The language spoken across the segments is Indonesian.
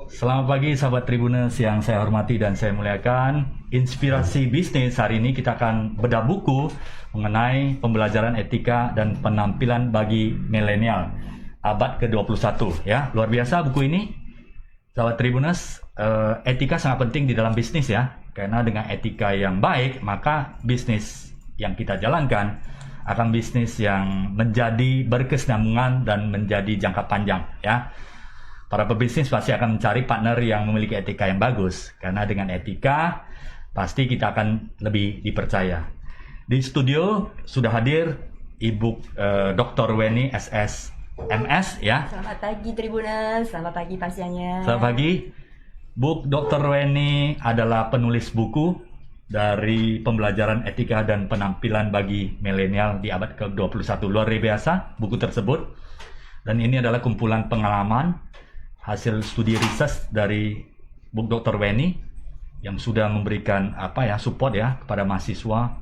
Selamat pagi sahabat Tribuners yang saya hormati dan saya muliakan. Inspirasi bisnis hari ini kita akan bedah buku mengenai pembelajaran etika dan penampilan bagi milenial abad ke-21 ya. Luar biasa buku ini. Sahabat Tribuners, etika sangat penting di dalam bisnis ya. Karena dengan etika yang baik, maka bisnis yang kita jalankan akan bisnis yang menjadi berkesinambungan dan menjadi jangka panjang ya. Para pebisnis pasti akan mencari partner yang memiliki etika yang bagus. Karena dengan etika, pasti kita akan lebih dipercaya. Di studio sudah hadir Ibu Dr. Weni SS MS ya. Selamat pagi Tribuners, selamat pagi pasiennya. Selamat pagi. Bu Dr. Weni adalah penulis buku dari pembelajaran etika dan penampilan bagi milenial di abad ke-21. Luar biasa buku tersebut. Dan ini adalah kumpulan pengalaman hasil studi riset dari Bu Dr. Weni yang sudah memberikan support ya kepada mahasiswa.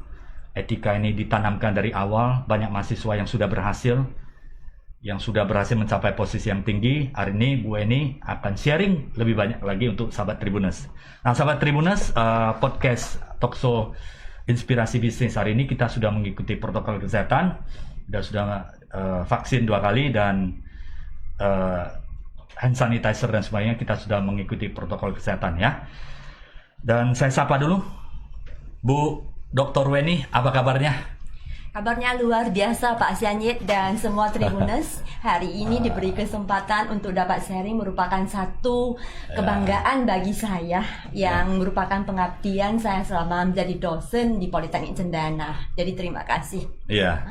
Etika ini ditanamkan dari awal, banyak mahasiswa yang sudah berhasil mencapai posisi yang tinggi. Hari ini Bu Weni akan sharing lebih banyak lagi untuk sahabat Tribuners. Nah, sahabat Tribuners, podcast Talkshow Inspirasi Bisnis hari ini kita sudah mengikuti protokol kesehatan, sudah vaksin 2 kali dan hand sanitizer dan sebagainya. Kita sudah mengikuti protokol kesehatan ya. Dan saya sapa dulu Bu Dr. Weni, apa kabarnya? Kabarnya luar biasa Pak Sianyit dan semua Tribuners. Hari ini diberi kesempatan untuk dapat sharing merupakan satu kebanggaan bagi saya yang merupakan pengabdian saya selama menjadi dosen di Politeknik Cendana. Jadi terima kasih. Iya.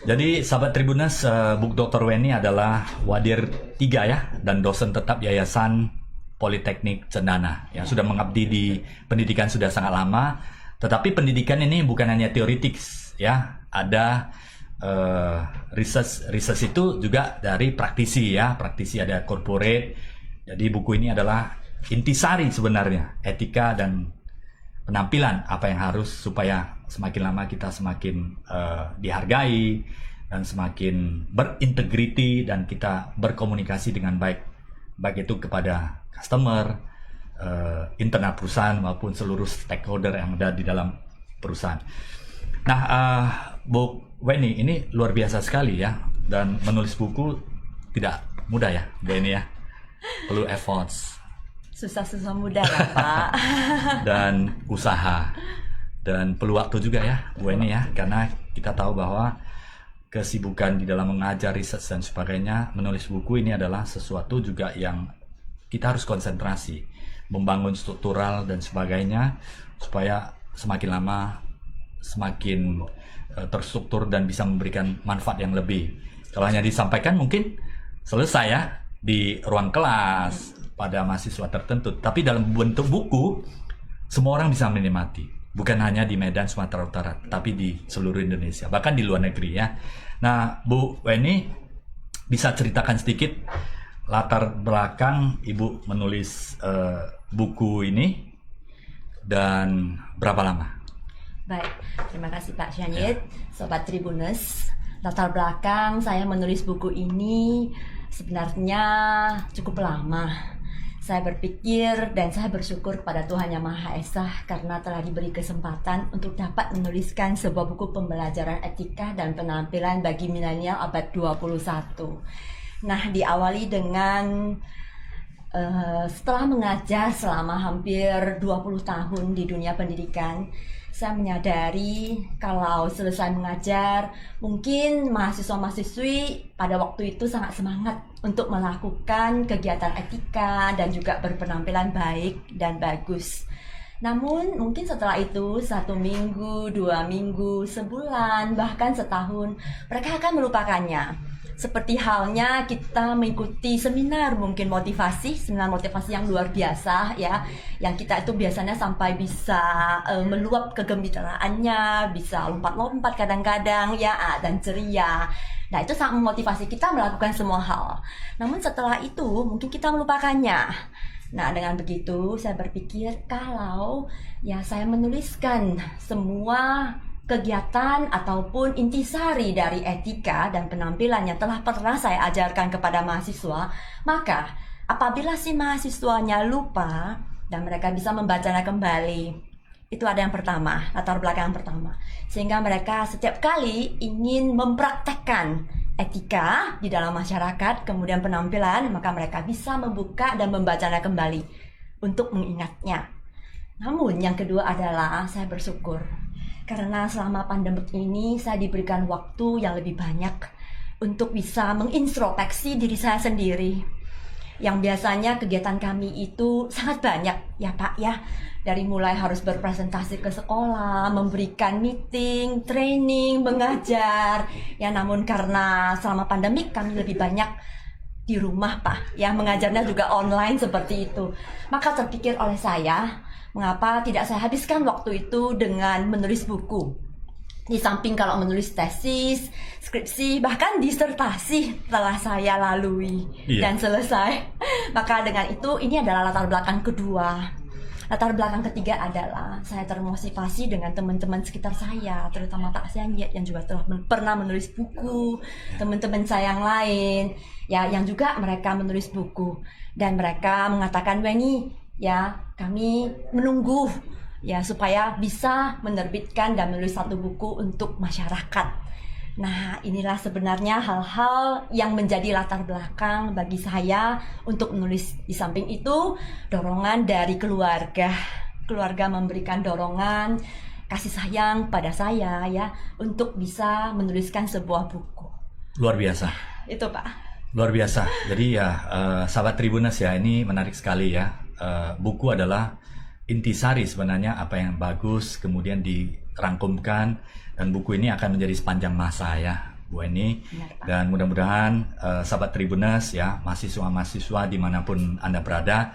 Jadi sahabat Tribuners, Bu Dr. Weni adalah Wadir 3 ya dan dosen tetap Yayasan Politeknik Cendana yang sudah mengabdi di pendidikan sudah sangat lama. Tetapi pendidikan ini bukan hanya teoritik ya, ada riset itu juga dari praktisi ya, praktisi ada corporate. Jadi buku ini adalah intisari sebenarnya etika dan penampilan apa yang harus supaya semakin lama kita semakin dihargai dan semakin berintegriti dan kita berkomunikasi dengan baik itu kepada customer, internal perusahaan maupun seluruh stakeholder yang ada di dalam perusahaan. Nah, Bu Weni ini luar biasa sekali ya, dan menulis buku tidak mudah ya Bu Weni ya, perlu efforts. Susah-susah mudah lah Pak. Dan usaha dan perlu waktu juga ya Bu Weni ya, karena kita tahu bahwa kesibukan di dalam mengajar, riset dan sebagainya, menulis buku ini adalah sesuatu juga yang kita harus konsentrasi, membangun struktural dan sebagainya supaya semakin lama semakin terstruktur dan bisa memberikan manfaat yang lebih. Kalau hanya disampaikan mungkin selesai ya di ruang kelas pada mahasiswa tertentu, tapi dalam bentuk buku semua orang bisa menikmati, bukan hanya di Medan, Sumatera Utara, tapi di seluruh Indonesia, bahkan di luar negeri ya. Nah, Bu Weni bisa ceritakan sedikit latar belakang Ibu menulis buku ini dan berapa lama? Baik, terima kasih Pak Sianyit, Sobat Tribuners. Latar belakang saya menulis buku ini sebenarnya cukup lama. Saya berpikir dan saya bersyukur kepada Tuhan Yang Maha Esa karena telah diberi kesempatan untuk dapat menuliskan sebuah buku pembelajaran etika dan penampilan bagi milenial abad 21. Nah, diawali dengan setelah mengajar selama hampir 20 tahun di dunia pendidikan, saya menyadari kalau selesai mengajar, mungkin mahasiswa-mahasiswi pada waktu itu sangat semangat untuk melakukan kegiatan etika dan juga berpenampilan baik dan bagus. Namun mungkin setelah itu 1 minggu, 2 minggu, sebulan, bahkan setahun, mereka akan melupakannya. Seperti halnya kita mengikuti seminar seminar motivasi yang luar biasa ya, yang kita itu biasanya sampai bisa meluap kegembiraannya, bisa lompat-lompat kadang-kadang ya, dan ceria. Nah, itu sangat memotivasi kita melakukan semua hal. Namun setelah itu mungkin kita melupakannya. Nah, dengan begitu saya berpikir kalau ya saya menuliskan semua kegiatan ataupun intisari dari etika dan penampilan yang telah pernah saya ajarkan kepada mahasiswa, maka apabila si mahasiswanya lupa dan mereka bisa membacanya kembali, itu ada yang pertama, latar belakang yang pertama. Sehingga mereka setiap kali ingin mempraktekkan etika di dalam masyarakat, kemudian penampilan, maka mereka bisa membuka dan membacanya kembali untuk mengingatnya. Namun yang kedua adalah saya bersyukur karena selama pandemik ini saya diberikan waktu yang lebih banyak untuk bisa mengintrospeksi diri saya sendiri. Yang biasanya kegiatan kami itu sangat banyak ya Pak ya. Dari mulai harus berpresentasi ke sekolah, memberikan meeting, training, mengajar. Ya namun karena selama pandemik kami lebih banyak di rumah Pak. Ya mengajarnya juga online seperti itu. Maka terpikir oleh saya, mengapa tidak saya habiskan waktu itu dengan menulis buku. Di samping kalau menulis tesis, skripsi, bahkan disertasi telah saya lalui dan selesai. Maka dengan itu ini adalah latar belakang kedua. Latar belakang ketiga adalah saya termotivasi dengan teman-teman sekitar saya, terutama Pak Xianyet yang juga telah pernah menulis buku, teman-teman saya yang lain, ya yang juga mereka menulis buku dan mereka mengatakan Weni, ya kami menunggu ya supaya bisa menerbitkan dan menulis satu buku untuk masyarakat. Nah, inilah sebenarnya hal-hal yang menjadi latar belakang bagi saya untuk menulis. Di samping itu, dorongan dari keluarga. Keluarga memberikan dorongan, kasih sayang pada saya ya untuk bisa menuliskan sebuah buku. Luar biasa. Itu Pak. Luar biasa. Jadi ya, sahabat Tribuners ya, ini menarik sekali ya. Buku adalah intisari sebenarnya apa yang bagus kemudian dirangkumkan dan buku ini akan menjadi sepanjang masa ya Bu Eni. Dan mudah-mudahan sahabat Tribuners ya, mahasiswa-mahasiswa dimanapun Anda berada,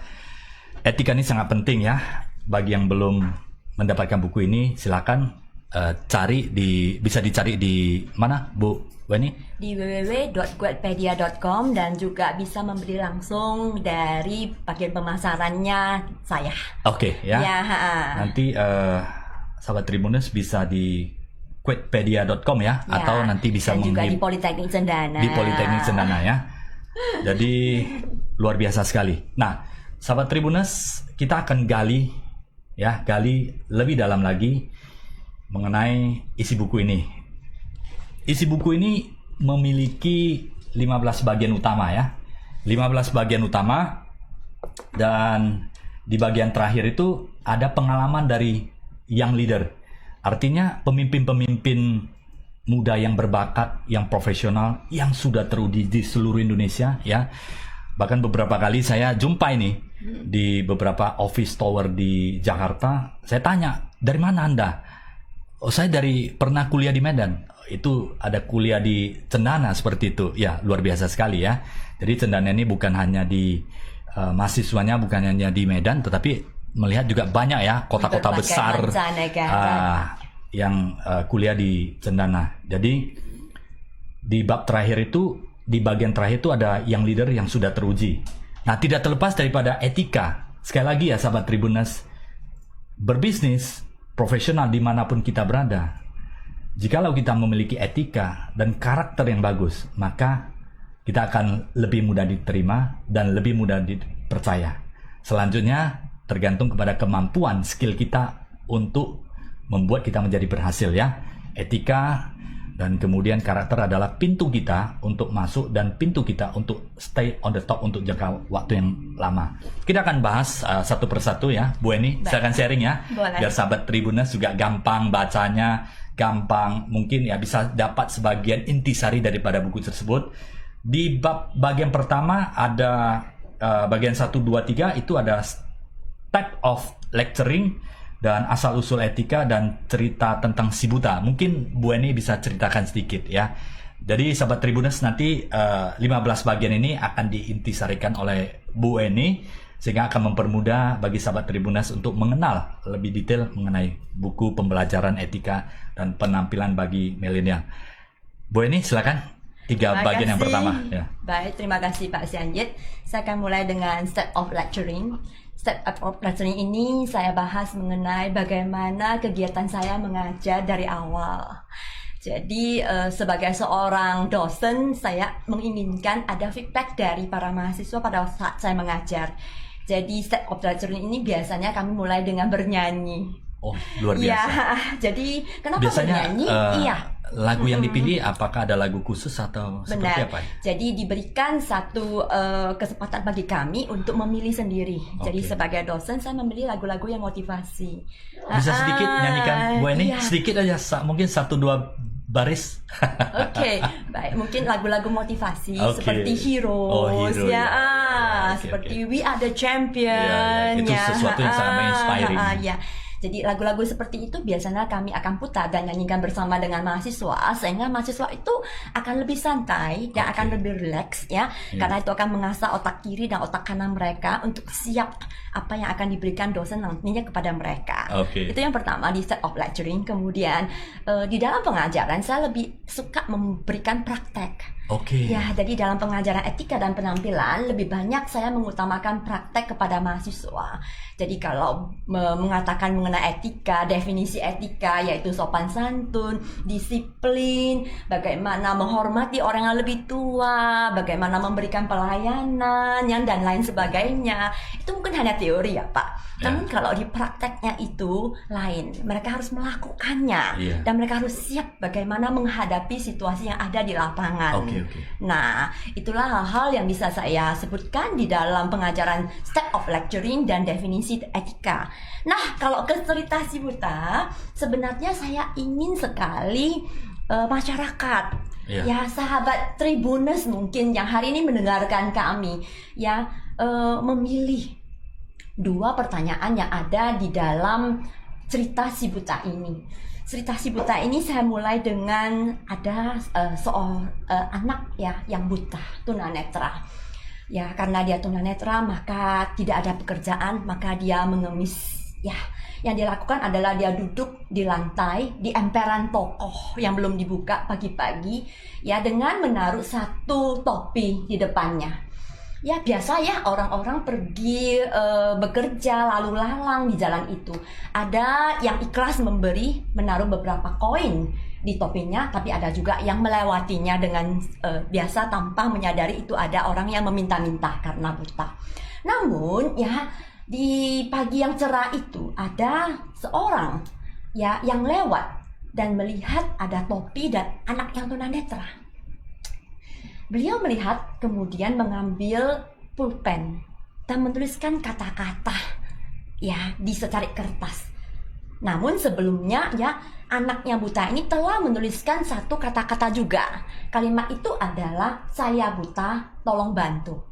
etika ini sangat penting ya. Bagi yang belum mendapatkan buku ini silakan bisa dicari di mana Bu Weni? Di www.guetpedia.com dan juga bisa membeli langsung dari bagian pemasarannya saya. Oke ya. Ya, nanti sahabat Tribuners bisa di guetpedia.com ya, atau nanti bisa dan juga di Politeknik Cendana. Di Politeknik Cendana ya. Jadi luar biasa sekali. Nah, sahabat Tribuners, kita akan gali lebih dalam lagi mengenai isi buku ini. Isi buku ini memiliki 15 bagian utama ya. 15 bagian utama, dan di bagian terakhir itu ada pengalaman dari young leader. Artinya pemimpin-pemimpin muda yang berbakat, yang profesional, yang sudah teruji di seluruh Indonesia ya. Bahkan beberapa kali saya jumpa ini di beberapa office tower di Jakarta. Saya tanya, dari mana Anda? Oh, saya pernah kuliah di Medan. Itu ada kuliah di Cendana seperti itu. Ya, luar biasa sekali ya. Jadi Cendana ini bukan hanya di mahasiswanya bukan hanya di Medan, tetapi melihat juga banyak ya kota-kota besar yang kuliah di Cendana. Jadi di bab terakhir itu, di bagian terakhir itu ada yang leader yang sudah teruji. Nah, tidak terlepas daripada etika. Sekali lagi ya sahabat Tribuners, berbisnis profesional dimanapun kita berada, jikalau kita memiliki etika dan karakter yang bagus, maka kita akan lebih mudah diterima dan lebih mudah dipercaya. Selanjutnya tergantung kepada kemampuan skill kita untuk membuat kita menjadi berhasil ya. Etika dan kemudian karakter adalah pintu kita untuk masuk dan pintu kita untuk stay on the top untuk jangka waktu yang lama. Kita akan bahas satu persatu ya, Bu Eni. Saya akan sharing ya. Boleh. Biar sahabat Tribuners juga gampang bacanya, gampang mungkin ya bisa dapat sebagian intisari daripada buku tersebut. Di bagian pertama ada bagian 1, 2, 3 itu ada type of lecturing dan asal-usul etika dan cerita tentang si buta. Mungkin Bu Eni bisa ceritakan sedikit ya. Jadi sahabat Tribuners, nanti 15 bagian ini akan diintisarikan oleh Bu Eni sehingga akan mempermudah bagi sahabat Tribuners untuk mengenal lebih detail mengenai buku pembelajaran etika dan penampilan bagi milenial. Bu Eni silakan. 3 bagian yang pertama ya. Baik, terima kasih Pak Xianyet. Saya akan mulai dengan step of lecturing. Step of lecturing ini saya bahas mengenai bagaimana kegiatan saya mengajar dari awal. Jadi sebagai seorang dosen, saya menginginkan ada feedback dari para mahasiswa pada saat saya mengajar. Jadi step of lecturing ini biasanya kami mulai dengan bernyanyi. Oh, luar biasa. Ya, jadi kenapa Biasanya bernyanyi? Iya. lagu yang dipilih apakah ada lagu khusus atau seperti Benar. apa? Jadi diberikan satu kesempatan bagi kami untuk memilih sendiri. Jadi Oke. sebagai dosen saya memilih lagu-lagu yang motivasi. Bisa sedikit nyanyikan Bu Eni? Iya. Sedikit aja, mungkin 1-2 baris. Oke, baik. Mungkin lagu-lagu motivasi Oke. seperti Heroes, Oh, Hero, ya, ya. Oke, seperti oke. We Are the Ya, Champion, itu sesuatu yang sangat inspiring. ya. Jadi lagu-lagu seperti itu biasanya kami akan putar dan nyanyikan bersama dengan mahasiswa, sehingga mahasiswa itu akan lebih santai dan Oke. akan lebih rileks ya, Ya. karena itu akan mengasah otak kiri dan otak kanan mereka untuk siap apa yang akan diberikan dosen nantinya kepada mereka. Oke. Itu yang pertama di set of lecturing. Kemudian di dalam pengajaran saya lebih suka memberikan praktek. Oke. Ya, jadi dalam pengajaran etika dan penampilan lebih banyak saya mengutamakan praktek kepada mahasiswa. Jadi kalau mengatakan mengenai etika, definisi etika yaitu sopan santun, disiplin, bagaimana menghormati orang yang lebih tua, bagaimana memberikan pelayanan, dan lain sebagainya. Itu mungkin hanya teori ya, Pak. Ya. Namun kalau di prakteknya itu lain. Mereka harus melakukannya Iya. dan mereka harus siap bagaimana menghadapi situasi yang ada di lapangan. Oke, oke. Nah, itulah hal-hal yang bisa saya sebutkan di dalam pengajaran step of lecturing dan definisi etika. Nah, kalau ke cerita si buta, sebenarnya saya ingin sekali masyarakat, Iya. ya sahabat Tribuners mungkin yang hari ini mendengarkan kami, ya memilih 2 pertanyaan yang ada di dalam cerita si buta ini. Cerita si buta ini saya mulai dengan ada seorang anak ya yang buta, tunanetra. Ya, karena dia tunanetra maka tidak ada pekerjaan, maka dia mengemis. Ya, yang dia lakukan adalah dia duduk di lantai di emperan toko yang belum dibuka pagi-pagi ya dengan menaruh satu topi di depannya. Ya biasa ya orang-orang pergi bekerja lalu lalang di jalan itu. Ada yang ikhlas memberi, menaruh beberapa koin di topinya, tapi ada juga yang melewatinya dengan biasa tanpa menyadari itu ada orang yang meminta-minta karena buta. Namun ya di pagi yang cerah itu ada seorang ya yang lewat dan melihat ada topi dan anak yang tunanetra. Beliau melihat kemudian mengambil pulpen dan menuliskan kata-kata ya di secari kertas. Namun sebelumnya ya anaknya buta ini telah menuliskan satu kata-kata juga. Kalimat itu adalah saya buta, tolong bantu.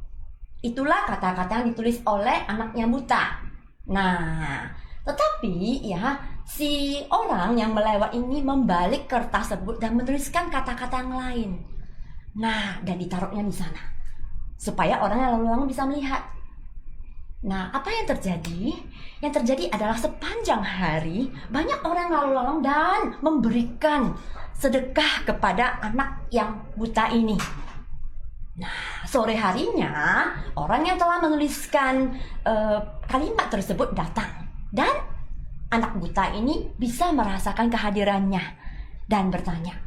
Itulah kata-kata yang ditulis oleh anaknya buta. Nah, tetapi ya si orang yang melewat ini membalik kertas tersebut dan menuliskan kata-kata yang lain. Nah, dan ditaruhnya di sana supaya orang yang lalu lalang bisa melihat. Nah, apa yang terjadi? Yang terjadi adalah sepanjang hari banyak orang lalu lalang dan memberikan sedekah kepada anak yang buta ini. Nah, sore harinya orang yang telah menuliskan kalimat tersebut datang dan anak buta ini bisa merasakan kehadirannya dan bertanya,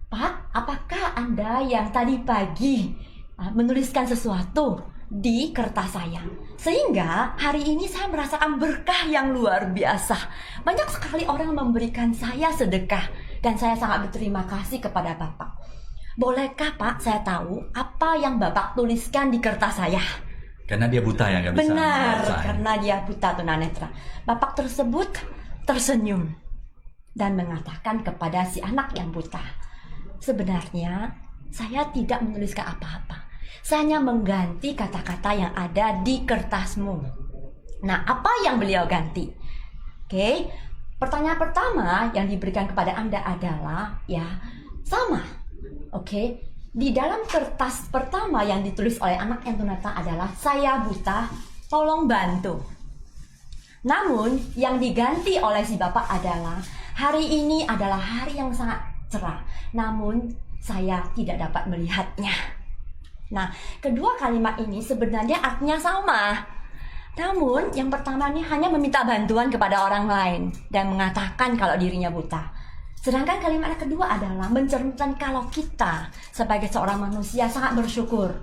Pak, apakah Anda yang tadi pagi menuliskan sesuatu di kertas saya? Sehingga hari ini saya merasakan berkah yang luar biasa. Banyak sekali orang memberikan saya sedekah dan saya sangat berterima kasih kepada Bapak. Bolehkah Pak saya tahu apa yang Bapak tuliskan di kertas saya? Karena dia buta ya, nggak bisa Benar, membaca. karena dia buta tunanetra. Bapak tersebut tersenyum dan mengatakan kepada si anak yang buta, sebenarnya saya tidak menuliskan apa-apa. Saya hanya mengganti kata-kata yang ada di kertasmu. Nah, apa yang beliau ganti? Oke, pertanyaan pertama yang diberikan kepada Anda adalah ya sama. Oke, di dalam kertas pertama yang ditulis oleh anak yang tunanetra adalah saya buta, tolong bantu. Namun yang diganti oleh si bapak adalah hari ini adalah hari yang sangat cerah, namun saya tidak dapat melihatnya. Nah, kedua kalimat ini sebenarnya artinya sama. Namun yang pertama ini hanya meminta bantuan kepada orang lain dan mengatakan kalau dirinya buta. Sedangkan kalimat kedua adalah mencerminkan kalau kita sebagai seorang manusia sangat bersyukur.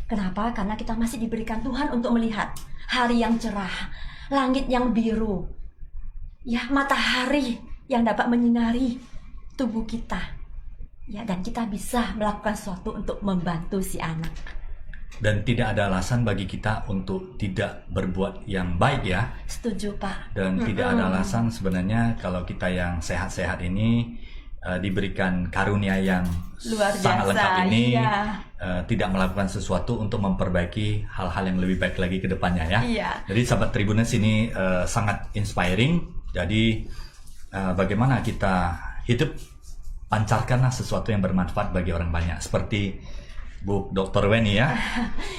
Kenapa? Karena kita masih diberikan Tuhan untuk melihat hari yang cerah, langit yang biru, ya matahari yang dapat menyinari tubuh kita. Ya, dan kita bisa melakukan sesuatu untuk membantu si anak. Dan tidak ada alasan bagi kita untuk tidak berbuat yang baik ya. Setuju, Pak. Dan tidak ada alasan sebenarnya kalau kita yang sehat-sehat ini diberikan karunia yang Luar sangat biasa, lengkap ini, iya. tidak melakukan sesuatu untuk memperbaiki hal-hal yang lebih baik lagi ke depannya ya. Iya. Jadi sahabat Tribuners ini sangat inspiring. Jadi bagaimana kita hidup, pancarkanlah sesuatu yang bermanfaat bagi orang banyak. Seperti Bu Dr. Weni ya,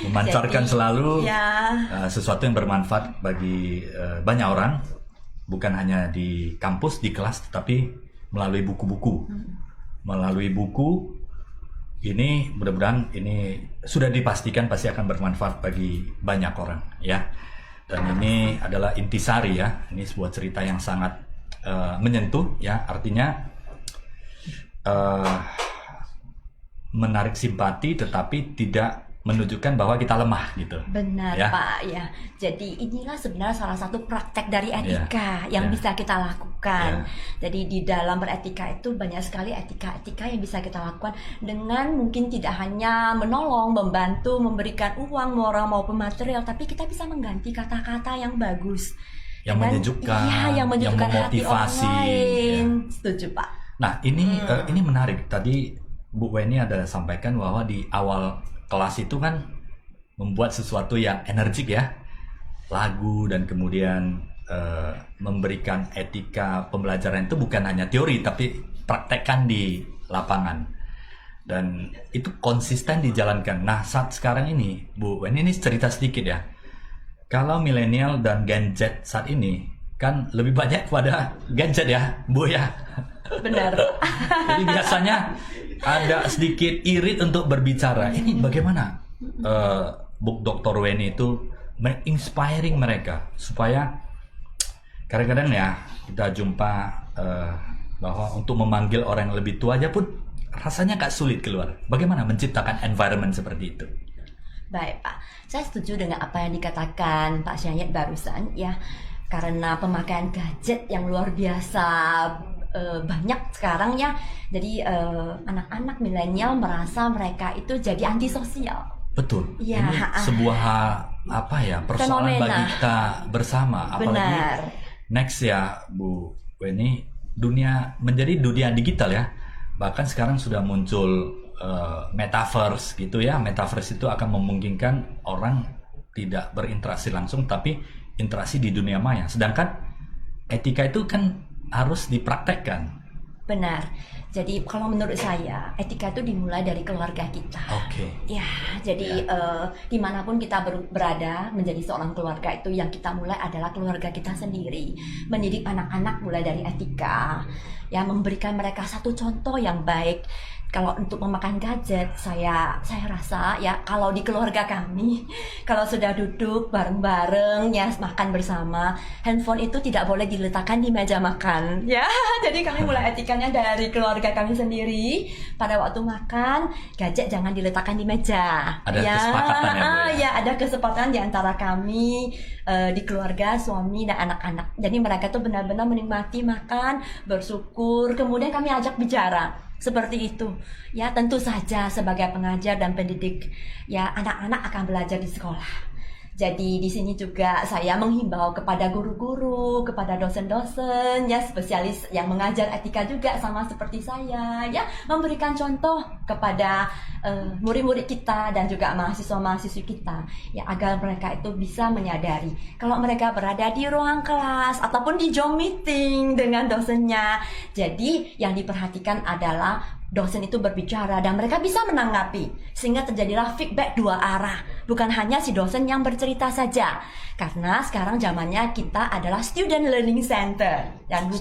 memancarkan selalu sesuatu yang bermanfaat bagi banyak orang, bukan hanya di kampus, di kelas, tetapi melalui buku-buku. Melalui buku ini mudah-mudahan ini sudah dipastikan pasti akan bermanfaat bagi banyak orang ya. Dan ini adalah intisari ya, ini sebuah cerita yang sangat menyentuh ya, artinya menarik simpati tetapi tidak menunjukkan bahwa kita lemah gitu. Benar ya. Pak ya. Jadi inilah sebenarnya salah satu praktek dari etika yang bisa kita lakukan. Jadi di dalam beretika itu banyak sekali etika-etika yang bisa kita lakukan dengan mungkin tidak hanya menolong, membantu, memberikan uang, moral maupun material, tapi kita bisa mengganti kata-kata yang bagus. Yang menyejukkan, yang memotivasi hati orang lain. Ya. Setuju Pak. Nah ini menarik. Tadi Bu Weni ada sampaikan bahwa di awal kelas itu kan membuat sesuatu yang energik ya, lagu dan kemudian memberikan etika pembelajaran itu bukan hanya teori tapi praktekkan di lapangan dan itu konsisten dijalankan. Nah saat sekarang ini Bu Weni ini cerita sedikit ya, kalau milenial dan Gen Z saat ini kan lebih banyak pada gadget ya Bu ya. Benar. Jadi biasanya ada sedikit irit untuk berbicara. Ini bagaimana Bu Dr. Weni itu menginspiring mereka supaya kadang-kadang ya kita jumpa bahwa untuk memanggil orang yang lebih tua aja pun rasanya agak sulit keluar. Bagaimana menciptakan environment seperti itu? Baik Pak, saya setuju dengan apa yang dikatakan Pak Syahid barusan ya, karena pemakaian gadget yang luar biasa banyak sekarang ya. Jadi anak-anak milenial merasa mereka itu jadi antisosial. Betul. Ya, ini sebuah apa ya persoalan fenomena bagi kita bersama. Apalagi benar. Next ya Bu Weni, dunia menjadi dunia digital ya. Bahkan sekarang sudah muncul metaverse gitu ya. Metaverse itu akan memungkinkan orang tidak berinteraksi langsung tapi interaksi di dunia maya. Sedangkan etika itu kan harus dipraktekkan. Benar. Jadi kalau menurut saya etika itu dimulai dari keluarga kita. Oke. Ya, jadi dimanapun kita berada menjadi seorang keluarga itu yang kita mulai adalah keluarga kita sendiri. Mendidik anak-anak mulai dari etika, ya memberikan mereka satu contoh yang baik. Kalau untuk memakan gadget, saya rasa ya kalau di keluarga kami, kalau sudah duduk bareng-bareng ya makan bersama, handphone itu tidak boleh diletakkan di meja makan. Ya, jadi kami mulai etikanya dari keluarga kami sendiri. Pada waktu makan, gadget jangan diletakkan di meja. Ada kesepakatan ya, ada kesepakatan di antara kami di keluarga, suami dan anak-anak. Jadi mereka tuh benar-benar menikmati makan, bersyukur. Kemudian kami ajak bicara. Seperti itu, ya tentu saja sebagai pengajar dan pendidik, ya anak-anak akan belajar di sekolah. Jadi di sini juga saya menghimbau kepada guru-guru, kepada dosen-dosen, ya spesialis yang mengajar etika juga sama seperti saya, ya memberikan contoh kepada murid-murid kita dan juga mahasiswa-mahasiswi kita, ya agar mereka itu bisa menyadari kalau mereka berada di ruang kelas ataupun di Zoom meeting dengan dosennya. Jadi yang diperhatikan adalah dosen itu berbicara dan mereka bisa menanggapi sehingga terjadilah feedback dua arah, bukan hanya si dosen yang bercerita saja, karena sekarang zamannya kita adalah student learning center dan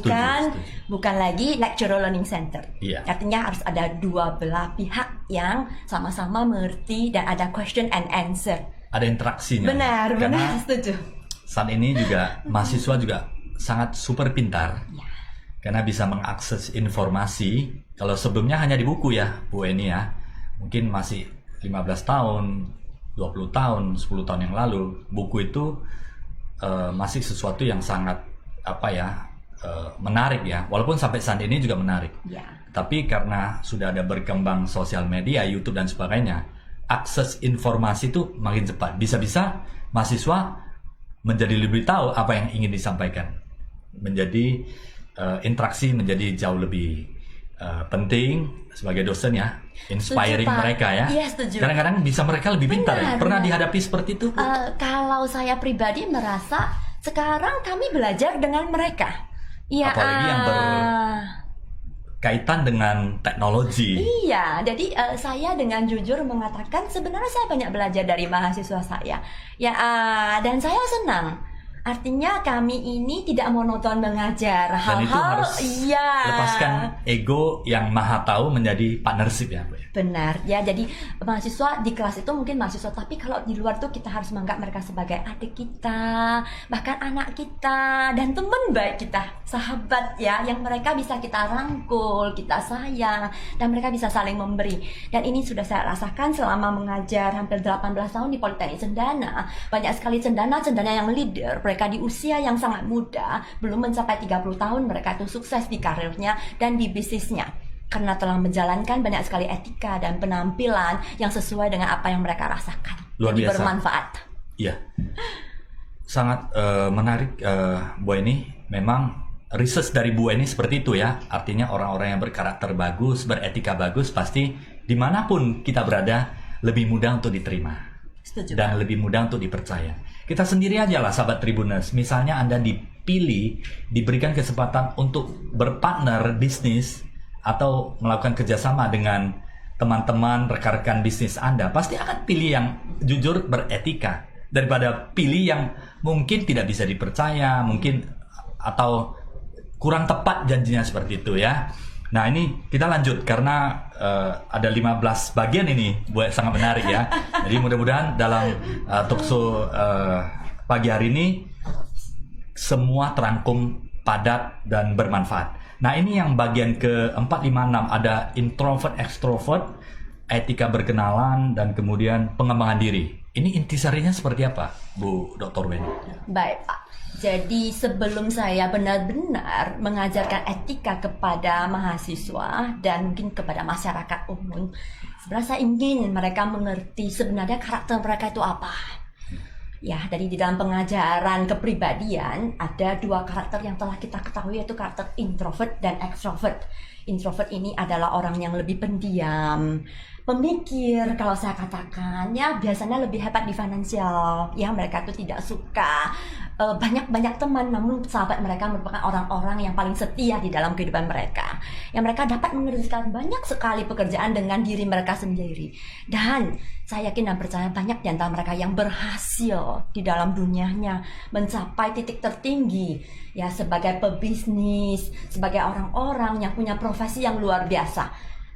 bukan lagi lecturer learning center. Artinya harus ada dua belah pihak yang sama-sama mengerti dan ada question and answer, ada interaksinya. Benar setuju. Saat ini juga mahasiswa juga sangat super pintar. karena bisa mengakses informasi. Kalau sebelumnya hanya di buku ya Bu Eni ya, mungkin masih 15 tahun, 20 tahun, 10 tahun yang lalu, buku itu masih sesuatu yang sangat menarik ya, walaupun sampai saat ini juga menarik. Ya. Tapi karena sudah ada berkembang sosial media, YouTube dan sebagainya, akses informasi itu makin cepat. Bisa-bisa mahasiswa menjadi lebih tahu apa yang ingin disampaikan. Menjadi interaksi menjadi jauh lebih penting sebagai dosen ya, inspiring Setuju, Pak. mereka ya. Iya, setuju. Kadang-kadang bisa mereka lebih pintar ya. Benar, Pernah benar. dihadapi seperti itu? Bu? Kalau saya pribadi merasa sekarang kami belajar dengan mereka. Ya, Apalagi yang kaitan dengan teknologi. Iya, jadi saya dengan jujur mengatakan sebenarnya saya banyak belajar dari mahasiswa saya. Ya, dan saya senang. Artinya kami ini tidak monoton mengajar Dan itu hal-hal. harus Iya. lepaskan ego yang maha tahu menjadi partnership ya Bu. Benar ya, jadi mahasiswa di kelas itu mungkin mahasiswa, tapi kalau di luar tuh kita harus menganggap mereka sebagai adik kita, bahkan anak kita dan teman baik kita, sahabat ya, yang mereka bisa kita rangkul, kita sayang, dan mereka bisa saling memberi. Dan ini sudah saya rasakan selama mengajar hampir 18 tahun di Politeknik Cendana. Banyak sekali cendana yang leader, mereka di usia yang sangat muda, belum mencapai 30 tahun, mereka itu sukses di karirnya dan di bisnisnya. Karena telah menjalankan banyak sekali etika dan penampilan yang sesuai dengan apa yang mereka rasakan. Luar Jadi biasa. bermanfaat. Iya, sangat menarik Bu Eni. Memang research dari Bu Eni seperti itu ya. Artinya orang-orang yang berkarakter bagus, beretika bagus, pasti dimanapun kita berada lebih mudah untuk diterima. Setuju. Dan lebih mudah untuk dipercaya. Kita sendiri aja lah sahabat Tribuners. Misalnya Anda dipilih, diberikan kesempatan untuk berpartner bisnis atau melakukan kerjasama dengan teman-teman, rekan-rekan bisnis Anda, pasti akan pilih yang jujur, beretika, daripada pilih yang mungkin tidak bisa dipercaya, mungkin atau kurang tepat janjinya seperti itu ya. Nah ini kita lanjut karena ada 15 bagian ini, buat sangat menarik ya. Jadi mudah-mudahan dalam talkshow pagi hari ini semua terangkum padat dan bermanfaat. Nah ini yang bagian ke-4, 5, 6 ada introvert, extrovert, etika berkenalan, dan kemudian pengembangan diri. Ini intisarinya seperti apa, Bu Dr. Weni? Baik Pak. Jadi sebelum saya benar-benar mengajarkan etika kepada mahasiswa dan mungkin kepada masyarakat umum, sebenarnya saya ingin mereka mengerti sebenarnya karakter mereka itu apa. Ya, dari di dalam pengajaran kepribadian ada dua karakter yang telah kita ketahui, yaitu karakter introvert dan extrovert. Introvert ini adalah orang yang lebih pendiam, pemikir, kalau saya katakan ya biasanya lebih hebat di finansial. Ya, mereka tuh tidak suka banyak teman, namun sahabat mereka merupakan orang-orang yang paling setia di dalam kehidupan mereka. Yang mereka dapat mengerjakan banyak sekali pekerjaan dengan diri mereka sendiri. Dan saya yakin dan percaya banyak di antara mereka yang berhasil di dalam dunianya, mencapai titik tertinggi ya sebagai pebisnis, sebagai orang-orang yang punya profesi yang luar biasa.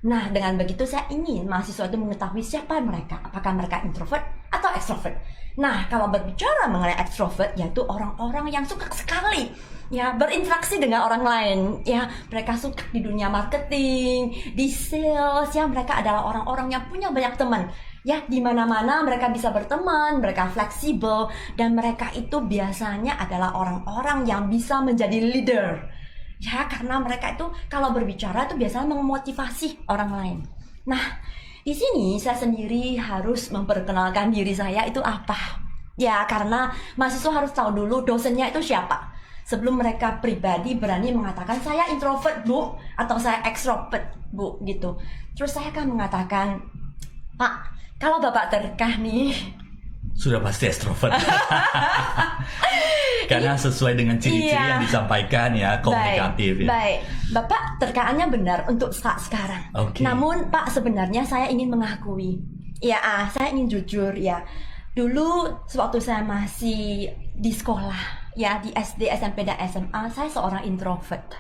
Nah, dengan begitu saya ingin mahasiswa itu mengetahui siapa mereka, apakah mereka introvert atau extrovert. Nah, kalau berbicara mengenai extrovert, yaitu orang-orang yang suka sekali ya berinteraksi dengan orang lain. Ya, mereka suka di dunia marketing, di sales. Ya, mereka adalah orang-orang yang punya banyak teman. Ya, di mana-mana mereka bisa berteman, mereka fleksibel, dan mereka itu biasanya adalah orang-orang yang bisa menjadi leader. Ya, karena mereka itu kalau berbicara itu biasanya memotivasi orang lain. Nah, di sini saya sendiri harus memperkenalkan diri saya itu apa. Ya, karena mahasiswa harus tahu dulu dosennya itu siapa. Sebelum mereka pribadi berani mengatakan saya introvert, Bu, atau saya extrovert, Bu, gitu. Terus saya akan mengatakan, Pak, kalau Bapak terkah nih, Sudah pasti extrovert. Karena sesuai dengan ciri-ciri Iya. yang disampaikan ya, komunikatif ya. Baik, Bapak terkaannya benar untuk saat sekarang. Oke. Namun Pak, sebenarnya saya ingin mengakui, ya, saya ingin jujur ya. Dulu sewaktu saya masih di sekolah, ya di SD, SMP dan SMA, saya seorang introvert.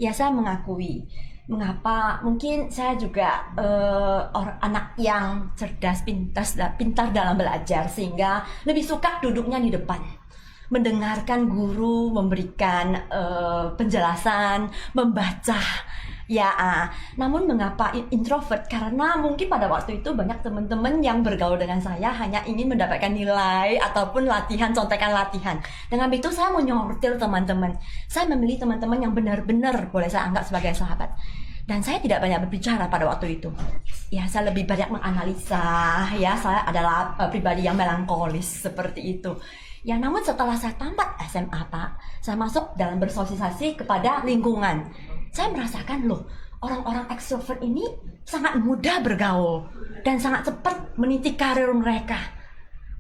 Ya, saya mengakui. Mengapa? Mungkin saya juga anak yang cerdas, pintar dalam belajar, sehingga lebih suka duduknya di depan. mendengarkan guru memberikan penjelasan, membaca. Namun mengapa introvert? Karena mungkin pada waktu itu banyak teman-teman yang bergaul dengan saya hanya ingin mendapatkan nilai ataupun latihan, contekan latihan. Dengan itu saya menyortir teman-teman. Saya memilih teman-teman yang benar-benar boleh saya anggap sebagai sahabat. Dan saya tidak banyak berbicara pada waktu itu. Ya, saya lebih banyak menganalisa. Ya, saya adalah pribadi yang melankolis seperti itu. Ya, namun setelah saya tamat SMA, Pak, saya masuk dalam bersosialisasi kepada lingkungan. Saya merasakan loh, orang-orang ekstrovert ini sangat mudah bergaul dan sangat cepat meniti karir mereka.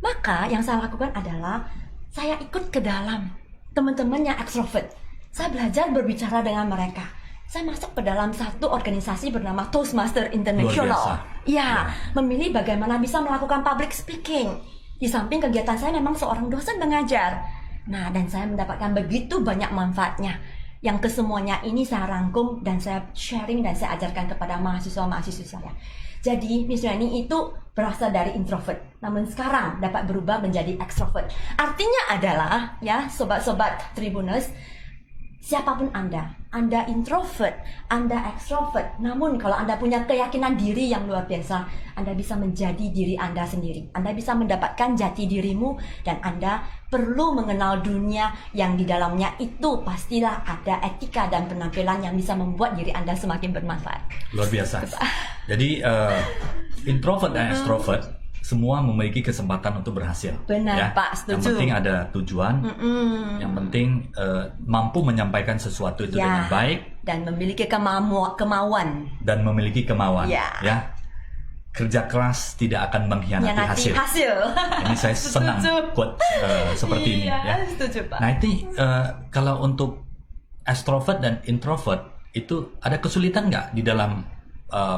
Maka yang saya lakukan adalah saya ikut ke dalam teman-teman yang ekstrovert. Saya belajar berbicara dengan mereka. Saya masuk ke dalam satu organisasi bernama Toastmaster International. Ya, memilih bagaimana bisa melakukan public speaking. Di samping kegiatan saya memang seorang dosen mengajar. Nah, dan saya mendapatkan begitu banyak manfaatnya. Yang kesemuanya ini saya rangkum dan saya sharing dan saya ajarkan kepada mahasiswa-mahasiswa saya. Jadi Miss Yani itu berasal dari introvert, namun sekarang dapat berubah menjadi extrovert. Artinya adalah, ya sobat-sobat Tribuners, siapapun Anda introvert, Anda extrovert, namun kalau Anda punya keyakinan diri yang luar biasa, Anda bisa menjadi diri Anda sendiri. Anda bisa mendapatkan jati dirimu dan Anda perlu mengenal dunia yang di dalamnya itu pastilah ada etika dan penampilan yang bisa membuat diri Anda semakin bermanfaat. Luar biasa. Jadi introvert dan extrovert semua memiliki kesempatan untuk berhasil. Benar, ya? Pak, setuju. Yang penting ada tujuan. Yang penting mampu menyampaikan sesuatu itu dengan baik dan memiliki kemauan. Ya. Kerja keras tidak akan mengkhianati hasil. Ini saya senang quote seperti ini. Ya. Setuju, Pak. Nah itu kalau untuk extrovert dan introvert itu ada kesulitan nggak di dalam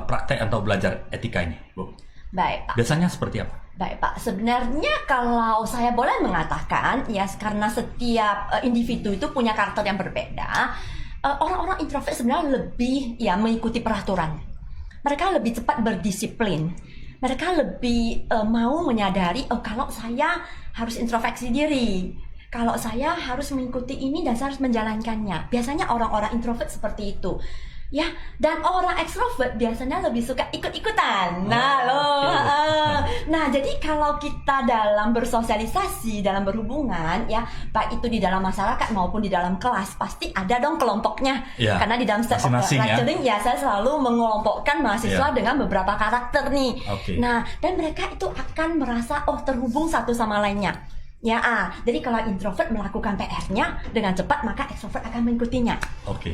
praktek atau belajar etika ini, Bu? Baik, Pak. Biasanya seperti apa? Baik, Pak. Sebenarnya kalau saya boleh mengatakan, ya karena setiap individu itu punya karakter yang berbeda, orang-orang introvert sebenarnya lebih mengikuti peraturan. Mereka lebih cepat berdisiplin. Mereka lebih mau menyadari, kalau saya harus introspeksi diri. Kalau saya harus mengikuti ini dan saya harus menjalankannya. Biasanya orang-orang introvert seperti itu. Ya, dan orang ekstrovert biasanya lebih suka ikut-ikutan. Nah, jadi kalau kita dalam bersosialisasi, dalam berhubungan, ya, baik itu di dalam masyarakat maupun di dalam kelas, pasti ada dong kelompoknya. Ya, karena di dalam step lecturing, saya selalu mengelompokkan mahasiswa dengan beberapa karakter nih. Nah, dan mereka itu akan merasa terhubung satu sama lainnya. Jadi kalau introvert melakukan PR-nya dengan cepat, maka extrovert akan mengikutinya.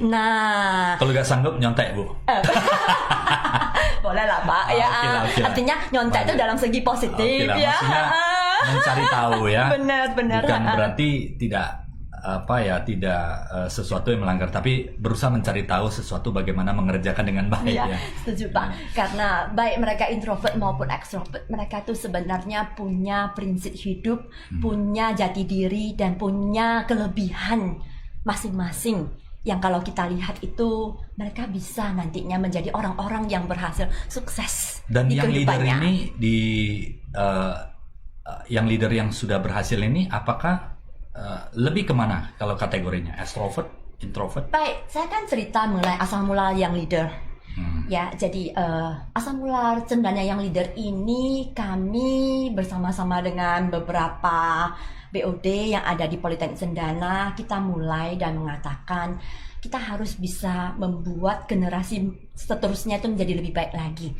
Nah, kalau nggak sanggup nyontek, Bu. Boleh lah, Pak. Artinya nyontek itu dalam segi positif, ya. Maksudnya mencari tahu, ya. Benar. Bukan berarti tidak sesuatu yang melanggar, tapi berusaha mencari tahu sesuatu bagaimana mengerjakan dengan baik. Ya, setuju, Pak. Karena baik mereka introvert maupun extrovert, mereka itu sebenarnya punya prinsip hidup, punya jati diri, dan punya kelebihan masing-masing. Yang kalau kita lihat itu mereka bisa nantinya menjadi orang-orang yang berhasil, sukses. Dan yang leader ini yang leader yang sudah berhasil ini, apakah lebih kemana kalau kategorinya? Extrovert, introvert? Baik, saya kan cerita mengenai asal mula yang leader. Ya, jadi asal mula Cendana yang leader ini kami bersama-sama dengan beberapa BOD yang ada di Politeknik Cendana, kita mulai dan mengatakan kita harus bisa membuat generasi seterusnya itu menjadi lebih baik lagi.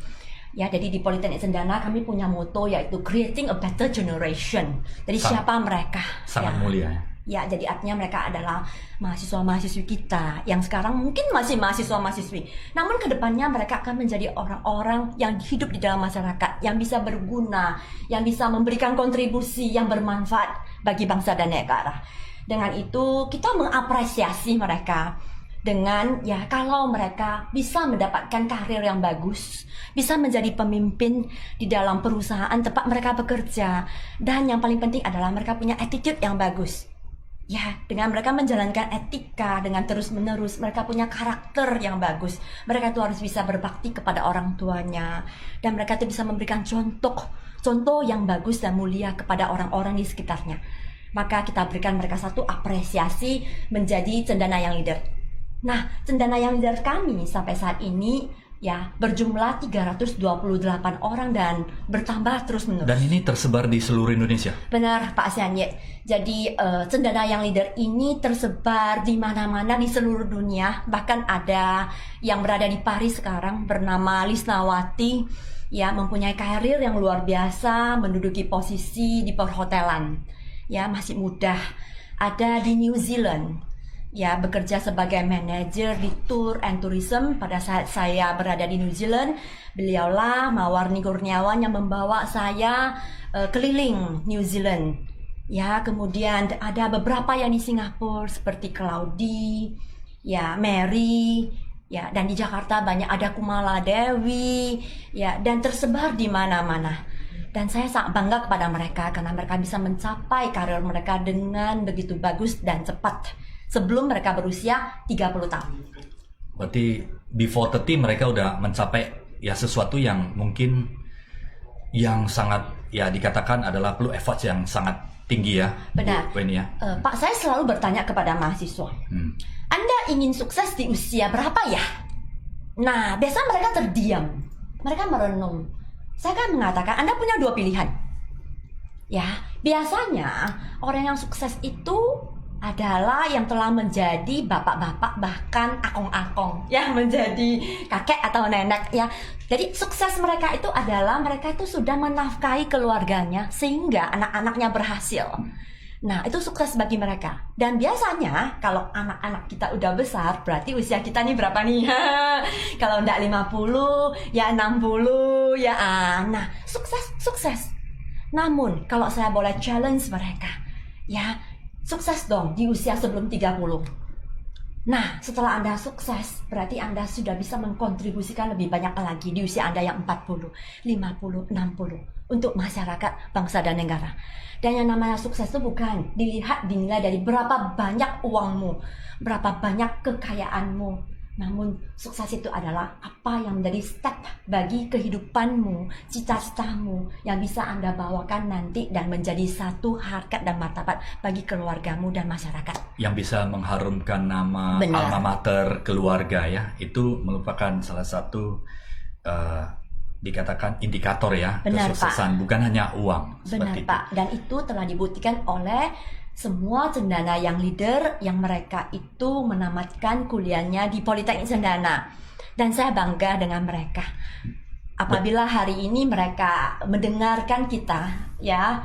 Ya, jadi di Politeknik Cendana kami punya moto yaitu creating a better generation. Jadi siapa mereka? Sangat mulia. Ya, jadi artinya mereka adalah mahasiswa-mahasiswi kita yang sekarang mungkin masih mahasiswa-mahasiswi. Namun kedepannya mereka akan menjadi orang-orang yang hidup di dalam masyarakat, yang bisa berguna, yang bisa memberikan kontribusi yang bermanfaat bagi bangsa dan negara. Dengan itu kita mengapresiasi mereka. Dengan kalau mereka bisa mendapatkan karir yang bagus, bisa menjadi pemimpin di dalam perusahaan tempat mereka bekerja, dan yang paling penting adalah mereka punya attitude yang bagus. Ya, dengan mereka menjalankan etika dengan terus-menerus, mereka punya karakter yang bagus. Mereka tuh harus bisa berbakti kepada orang tuanya, dan mereka tuh bisa memberikan contoh yang bagus dan mulia kepada orang-orang di sekitarnya. maka kita berikan mereka satu apresiasi menjadi cendana yang leader. Nah, cendana yang leader kami sampai saat ini ya berjumlah 328 orang dan bertambah terus-menerus. Dan ini tersebar di seluruh Indonesia. Benar Pak Syanyit. Jadi cendana yang leader ini tersebar di mana-mana di seluruh dunia. Bahkan ada yang berada di Paris sekarang bernama Lisnawati, ya mempunyai karir yang luar biasa, menduduki posisi di perhotelan. Ya masih muda. Ada di New Zealand. Ya, bekerja sebagai manajer di Tour and Tourism. Pada saat saya berada di New Zealand, beliaulah Mawarni Kurniawan yang membawa saya keliling New Zealand. Ya, kemudian ada beberapa yang di Singapura seperti Claudie, ya Mary, ya dan di Jakarta banyak ada Kumala Dewi, ya dan tersebar di mana-mana. Dan saya sangat bangga kepada mereka karena mereka bisa mencapai karir mereka dengan begitu bagus dan cepat. Sebelum mereka berusia 30 tahun. Berarti before 30 mereka udah mencapai ya sesuatu yang mungkin yang sangat ya dikatakan adalah perlu effort yang sangat tinggi ya. Benar. Bu Weni ya. Pak, saya selalu bertanya kepada mahasiswa. Anda ingin sukses di usia berapa ya? Nah, biasanya mereka terdiam. Mereka merenung. Saya kan mengatakan Anda punya dua pilihan. Ya, biasanya orang yang sukses itu adalah yang telah menjadi bapak-bapak bahkan akong-akong ya menjadi kakek atau nenek ya. Jadi sukses mereka itu adalah mereka itu sudah menafkahi keluarganya sehingga anak-anaknya berhasil. Nah, itu sukses bagi mereka. Dan biasanya kalau anak-anak kita udah besar, berarti usia kita nih berapa nih? Kalau enggak 50, ya 60, ya nah, sukses. Namun, kalau saya boleh challenge mereka, ya sukses dong di usia sebelum 30. Nah, setelah Anda sukses, berarti Anda sudah bisa mengkontribusikan lebih banyak lagi di usia Anda yang 40, 50, 60 untuk masyarakat, bangsa dan negara. Dan yang namanya sukses itu bukan dinilai dari berapa banyak uangmu, berapa banyak kekayaanmu. Namun sukses itu adalah apa yang menjadi step bagi kehidupanmu, cita-citamu yang bisa Anda bawakan nanti dan menjadi satu harkat dan martabat bagi keluargamu dan masyarakat. Yang bisa mengharumkan nama alma mater keluarga ya, itu merupakan salah satu dikatakan indikator ya. Benar, kesuksesan, Pak. Bukan hanya uang. Benar Pak, dan itu telah dibuktikan oleh semua cendana yang leader yang mereka itu menamatkan kuliahnya di Politeknik Cendana. Dan saya bangga dengan mereka. Apabila hari ini mereka mendengarkan kita ya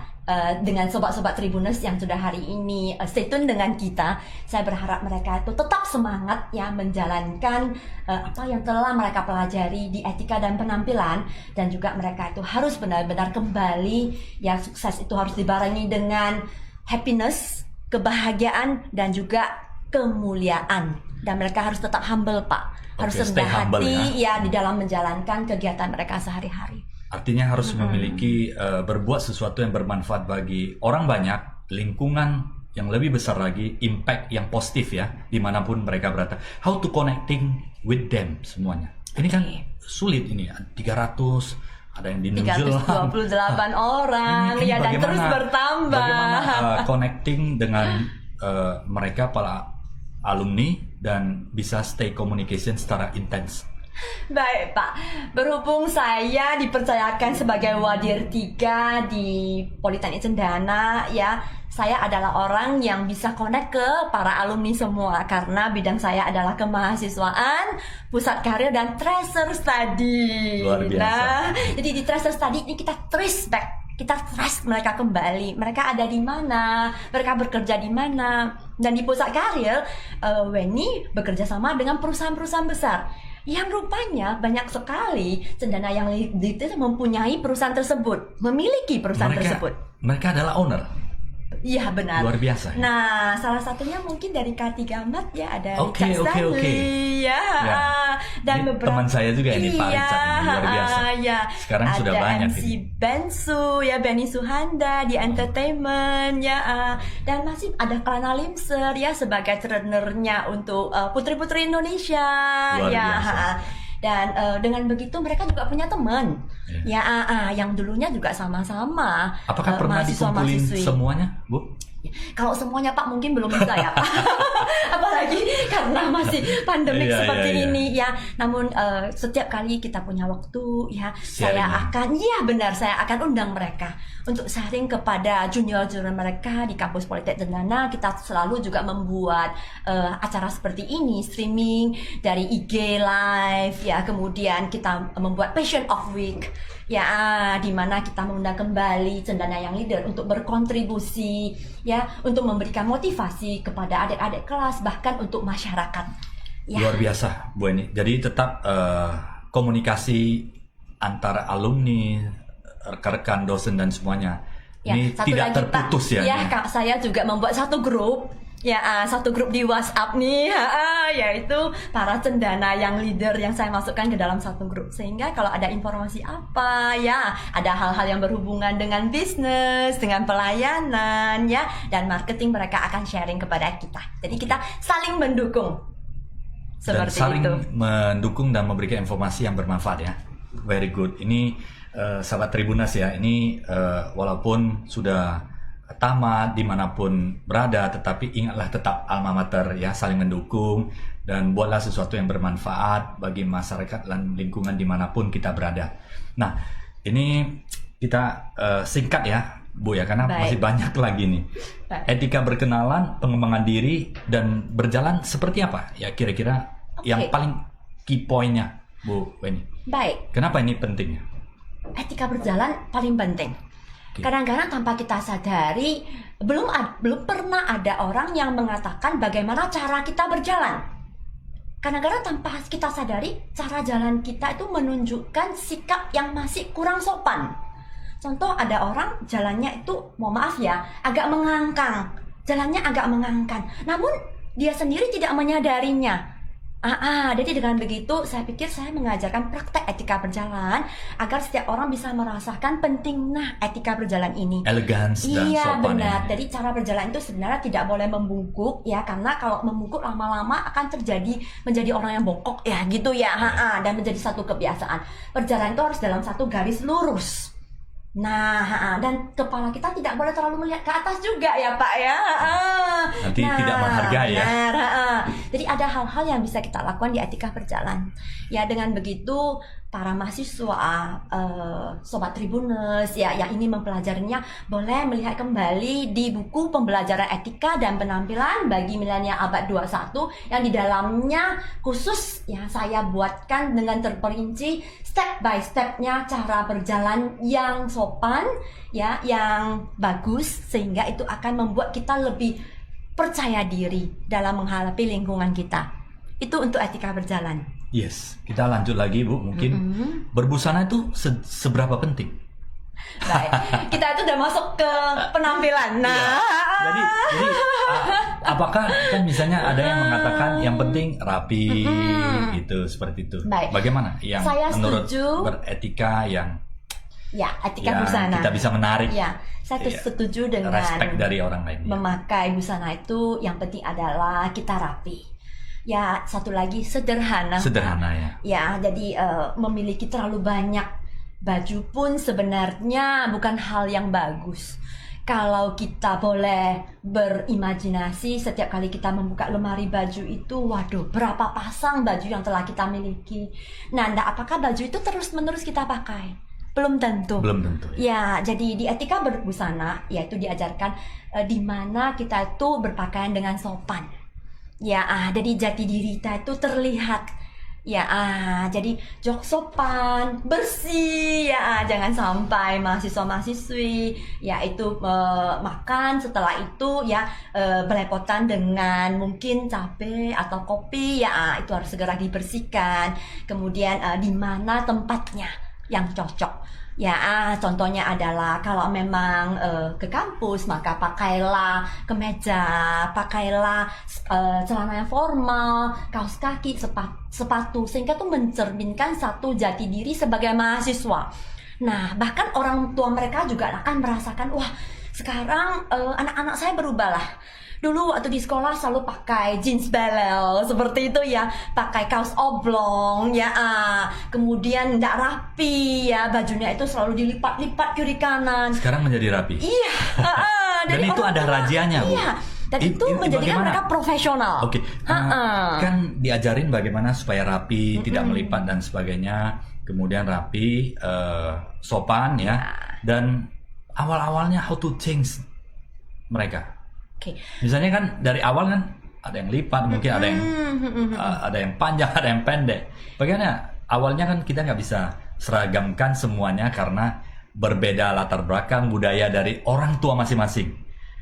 dengan sobat-sobat Tribuners yang sudah hari ini stay tune dengan kita, saya berharap mereka itu tetap semangat ya menjalankan apa yang telah mereka pelajari di etika dan penampilan, dan juga mereka itu harus benar-benar kembali ya, sukses itu harus dibarengi dengan happiness, kebahagiaan dan juga kemuliaan, dan mereka harus tetap humble Pak, harus rendah hati ya di dalam menjalankan kegiatan mereka sehari-hari. Artinya harus memiliki berbuat sesuatu yang bermanfaat bagi orang banyak, lingkungan yang lebih besar lagi, impact yang positif ya dimanapun mereka berada. How to connecting with them semuanya. Ini kan sulit ini 300. Ada yang di New Zealand 328 orang ini ya, dan terus bertambah. Bagaimana connecting dengan mereka para alumni dan bisa stay communication secara intens? Baik Pak, berhubung saya dipercayakan sebagai Wadir 3 di Politeknik Cendana ya, saya adalah orang yang bisa connect ke para alumni semua karena bidang saya adalah kemahasiswaan, pusat karir dan tracer study. Luar biasa. Nah, jadi di tracer study ini kita trace back, kita trace mereka kembali, mereka ada di mana, mereka bekerja di mana. Dan di pusat karir, Weni bekerja sama dengan perusahaan-perusahaan besar yang rupanya banyak sekali cendana yang itu mempunyai perusahaan tersebut, memiliki perusahaan tersebut. Mereka adalah owner. Iya benar. Luar biasa. Ya? Nah, salah satunya mungkin dari K3 Mat ya, ada Oke. Ya. Dan ini beberapa teman saya juga ini Pak Richard, ini luar biasa. Ya. Sekarang ada sudah banyak MC ini. Bensu ya, Benny Suhanda di entertainment ya, dan masih ada Klana Limser ya sebagai trainernya untuk putri-putri Indonesia. Luar ya. biasa. Dan dengan begitu mereka juga punya teman ya, yang dulunya juga sama-sama apakah pernah dikumpulin semuanya Bu? Kalau semuanya Pak mungkin belum bisa ya Pak. Apalagi karena masih pandemik Iya, seperti iya, iya. ini ya. Namun setiap kali kita punya waktu ya, Sharing, saya akan undang mereka untuk sharing kepada junior-junior mereka di kampus Politek Cendana. Kita selalu juga membuat acara seperti ini, streaming dari IG live ya. Kemudian kita membuat Passion of Week ya, di mana kita mengundang kembali Cendana yang leader untuk berkontribusi ya, untuk memberikan motivasi kepada adik-adik kelas, bahkan untuk masyarakat ya. Luar biasa Bu Eni. Jadi tetap komunikasi antara alumni, rekan-rekan dosen dan semuanya ini satu tidak lagi, terputus Pak, ya. Kak, saya juga membuat satu grup ya, satu grup di WhatsApp nih, yaitu para cendana yang leader yang saya masukkan ke dalam satu grup, sehingga kalau ada informasi apa ya, ada hal-hal yang berhubungan dengan bisnis, dengan pelayanan ya, dan marketing, mereka akan sharing kepada kita. Jadi kita saling mendukung Dan seperti saling itu. mendukung dan memberikan informasi yang bermanfaat ya. Very good. Ini sahabat Tribunas ya, ini walaupun sudah tamat dimanapun berada, tetapi ingatlah tetap alma mater ya, saling mendukung dan buatlah sesuatu yang bermanfaat bagi masyarakat dan lingkungan dimanapun kita berada. Nah, ini kita singkat ya Bu ya, karena Baik. masih banyak lagi nih. Baik. Etika berkenalan, pengembangan diri, dan berjalan seperti apa ya kira-kira yang Oke. paling key point-nya Bu Weni? Baik. Kenapa ini penting? Etika berjalan paling penting. Oke. Kadang-kadang tanpa kita sadari, belum pernah ada orang yang mengatakan bagaimana cara kita berjalan. Kadang-kadang tanpa kita sadari, cara jalan kita itu menunjukkan sikap yang masih kurang sopan. Contoh, ada orang jalannya itu, mohon maaf ya, agak mengangkang. Jalannya agak mengangkang. Namun dia sendiri tidak menyadarinya. Jadi dengan begitu saya pikir saya mengajarkan praktek etika berjalan agar setiap orang bisa merasakan pentingnya etika berjalan ini. Elegans dan Iya sopan benar. ya. Jadi cara berjalan itu sebenarnya tidak boleh membungkuk ya, karena kalau membungkuk lama-lama akan menjadi orang yang bongkok ya gitu ya. Dan menjadi satu kebiasaan. Berjalan itu harus dalam satu garis lurus. Nah, dan kepala kita tidak boleh terlalu melihat ke atas juga ya Pak ya. Nanti tidak menghargai ya. Benar. Jadi ada hal-hal yang bisa kita lakukan di etika berjalan. Ya, dengan begitu para mahasiswa, sobat Tribuners ya yang ingin mempelajarinya boleh melihat kembali di buku pembelajaran etika dan penampilan bagi milenial abad 21 yang di dalamnya khusus ya saya buatkan dengan terperinci step by stepnya cara berjalan yang sopan ya, yang bagus, sehingga itu akan membuat kita lebih percaya diri dalam menghadapi lingkungan kita. Itu untuk etika berjalan. Yes, kita lanjut lagi Bu. Mungkin berbusana itu seberapa penting? Baik, kita itu udah masuk ke penampilan. Nah, Jadi apakah kan misalnya ada yang mengatakan yang penting rapi gitu, seperti itu. Baik. Bagaimana yang Saya menurut setuju. beretika yang ya etika busana. kita bisa menarik Ya, saya Iya. setuju dengan respect dari orang lain. memakai busana itu yang penting adalah kita rapi. Ya, satu lagi sederhana. Sederhana ya. Ya, jadi memiliki terlalu banyak baju pun sebenarnya bukan hal yang bagus. Kalau kita boleh berimajinasi, setiap kali kita membuka lemari baju itu, waduh, berapa pasang baju yang telah kita miliki. Nah, apakah baju itu terus-menerus kita pakai? Belum tentu. Belum tentu. Ya, jadi di etika berbusana, yaitu diajarkan di mana kita itu berpakaian dengan sopan. Ya, jadi jati diri kita itu terlihat. Ya, jadi jok sopan, bersih. Ya, jangan sampai mahasiswa-mahasiswi ya itu makan, setelah itu ya belepotan dengan mungkin cabai atau kopi. Ya, itu harus segera dibersihkan. Kemudian di mana tempatnya yang cocok. Ya, contohnya adalah kalau memang ke kampus, maka pakailah kemeja, pakailah celana yang formal, kaos kaki, sepatu, sehingga tuh mencerminkan satu jati diri sebagai mahasiswa. Nah, bahkan orang tua mereka juga akan merasakan, wah, sekarang anak-anak saya berubah lah. Dulu waktu di sekolah selalu pakai jeans belel seperti itu ya, pakai kaos oblong ya, kemudian tidak rapi ya, bajunya itu selalu dilipat-lipat kiri kanan. Sekarang menjadi rapi. Iya, Dan itu ada rajianya, Bu. Iya. Dan itu menjadikan mereka profesional. Oke. Kan diajarin bagaimana supaya rapi, tidak melipat dan sebagainya. Kemudian rapi, sopan ya. Dan awal-awalnya how to change mereka. Oke. Misalnya kan dari awal kan ada yang lipat, mungkin ada yang panjang, ada yang pendek. Bagaimana? Awalnya kan kita nggak bisa seragamkan semuanya karena berbeda latar belakang budaya dari orang tua masing-masing.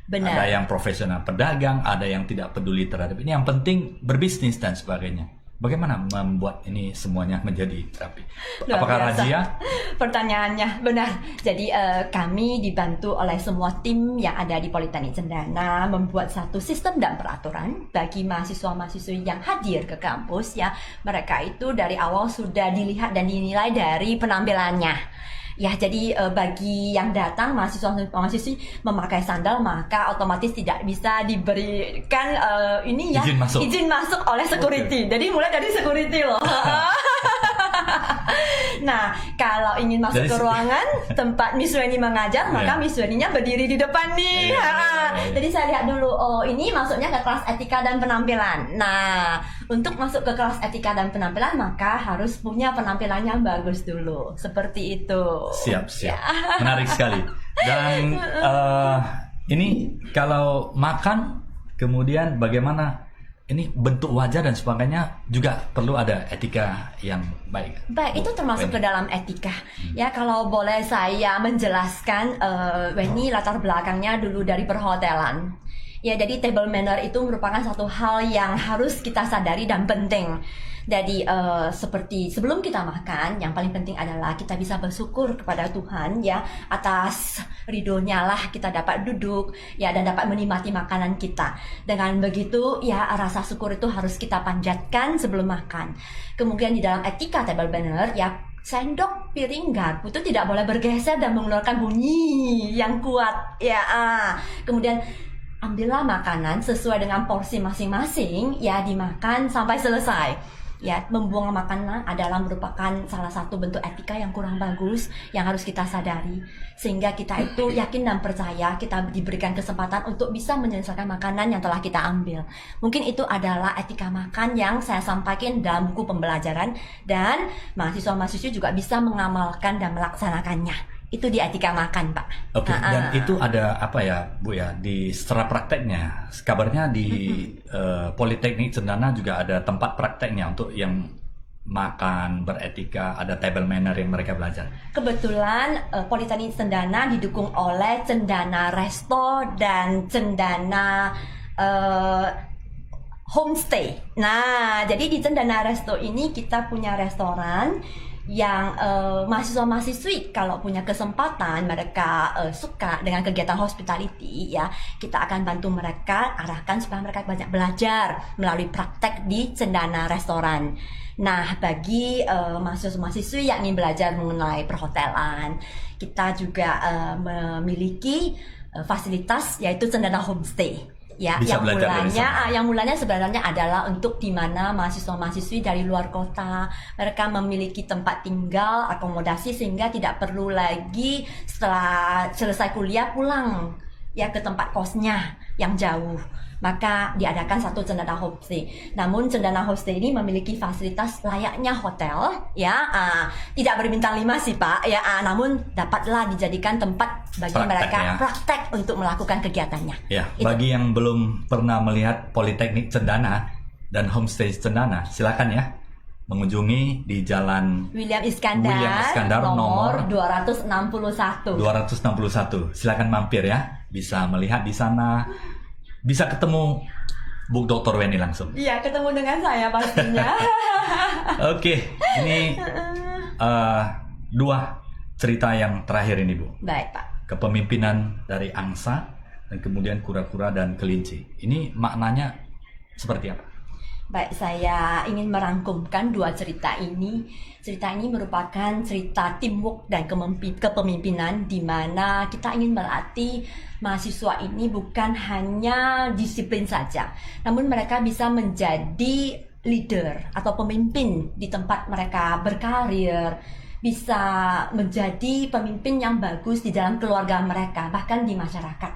Benar. Ada yang profesional pedagang, ada yang tidak peduli terhadap ini. Yang penting berbisnis dan sebagainya. Bagaimana membuat ini semuanya menjadi rapi? Apakah razia? Pertanyaannya benar. Jadi kami dibantu oleh semua tim yang ada di Politeknik Cendana membuat satu sistem dan peraturan bagi mahasiswa-mahasiswi yang hadir ke kampus ya. Mereka itu dari awal sudah dilihat dan dinilai dari penampilannya. Ya, jadi bagi yang datang mahasiswa-mahasiswi memakai sandal maka otomatis tidak bisa diberikan izin masuk oleh security. Okay. Jadi mulai dari security loh. Nah, kalau ingin masuk ke ruangan tempat Miss Weni mengajar, maka Miss Weni-nya berdiri di depan nih. Jadi saya lihat dulu, oh ini masuknya ke kelas etika dan penampilan. Nah, untuk masuk ke kelas etika dan penampilan maka harus punya penampilan yang bagus dulu. Seperti itu. Siap. Menarik sekali. Dan ini kalau makan, kemudian bagaimana ini bentuk wajah dan sebagainya juga perlu ada etika yang baik. Baik, itu termasuk ke dalam etika. Ya, kalau boleh saya menjelaskan, Weni latar belakangnya dulu dari perhotelan. Ya, jadi table manner itu merupakan satu hal yang harus kita sadari dan penting. Jadi seperti sebelum kita makan, yang paling penting adalah kita bisa bersyukur kepada Tuhan ya atas ridhonya lah kita dapat duduk ya dan dapat menikmati makanan kita. Dengan begitu ya rasa syukur itu harus kita panjatkan sebelum makan. Kemudian di dalam etika table manner ya sendok, piring, garpu itu tidak boleh bergeser dan mengeluarkan bunyi yang kuat ya. Kemudian ambillah makanan sesuai dengan porsi masing-masing ya, dimakan sampai selesai. Ya, membuang makanan adalah merupakan salah satu bentuk etika yang kurang bagus yang harus kita sadari. Sehingga kita itu yakin dan percaya kita diberikan kesempatan untuk bisa menyelesaikan makanan yang telah kita ambil. Mungkin itu adalah etika makan yang saya sampaikan dalam buku pembelajaran dan mahasiswa-mahasiswi juga bisa mengamalkan dan melaksanakannya. Itu di etika makan, Pak. Oke, dan itu ada apa ya, Bu ya, di secara prakteknya, kabarnya di Politeknik Cendana juga ada tempat prakteknya untuk yang makan beretika, ada table manner yang mereka belajar. Kebetulan Politeknik Cendana didukung oleh Cendana Resto dan Cendana Homestay. Nah, jadi di Cendana Resto ini kita punya restoran yang mahasiswa-mahasiswi kalau punya kesempatan mereka suka dengan kegiatan hospitality ya, kita akan bantu mereka, arahkan supaya mereka banyak belajar melalui praktek di Cendana Restoran. Nah, bagi mahasiswa-mahasiswi yang ingin belajar mengenai perhotelan, kita juga memiliki fasilitas yaitu Cendana Homestay. Ya, bisa yang mulanya sebenarnya adalah untuk di mana mahasiswa-mahasiswi dari luar kota mereka memiliki tempat tinggal, akomodasi sehingga tidak perlu lagi setelah selesai kuliah pulang ya ke tempat kosnya yang jauh. Maka diadakan satu Cendana Homestay. Namun Cendana Homestay ini memiliki fasilitas layaknya hotel ya, tidak berbintang 5 sih Pak ya, namun dapatlah dijadikan tempat bagi mereka praktek untuk melakukan kegiatannya. Ya, bagi yang belum pernah melihat Politeknik Cendana dan Homestay Cendana, silakan ya mengunjungi di Jalan William Iskandar nomor 261. Silakan mampir ya, bisa melihat di sana. Bisa ketemu Bu Dr. Weni langsung. Iya, ketemu dengan saya pastinya. Oke, ini dua cerita yang terakhir ini, Bu. Baik, Pak. Kepemimpinan dari angsa dan kemudian kura-kura dan kelinci. Ini maknanya seperti apa? Baik, saya ingin merangkumkan dua cerita ini. Cerita ini merupakan cerita teamwork dan kepemimpinan di mana kita ingin berarti mahasiswa ini bukan hanya disiplin saja, namun mereka bisa menjadi leader atau pemimpin di tempat mereka berkarir, bisa menjadi pemimpin yang bagus di dalam keluarga mereka, bahkan di masyarakat.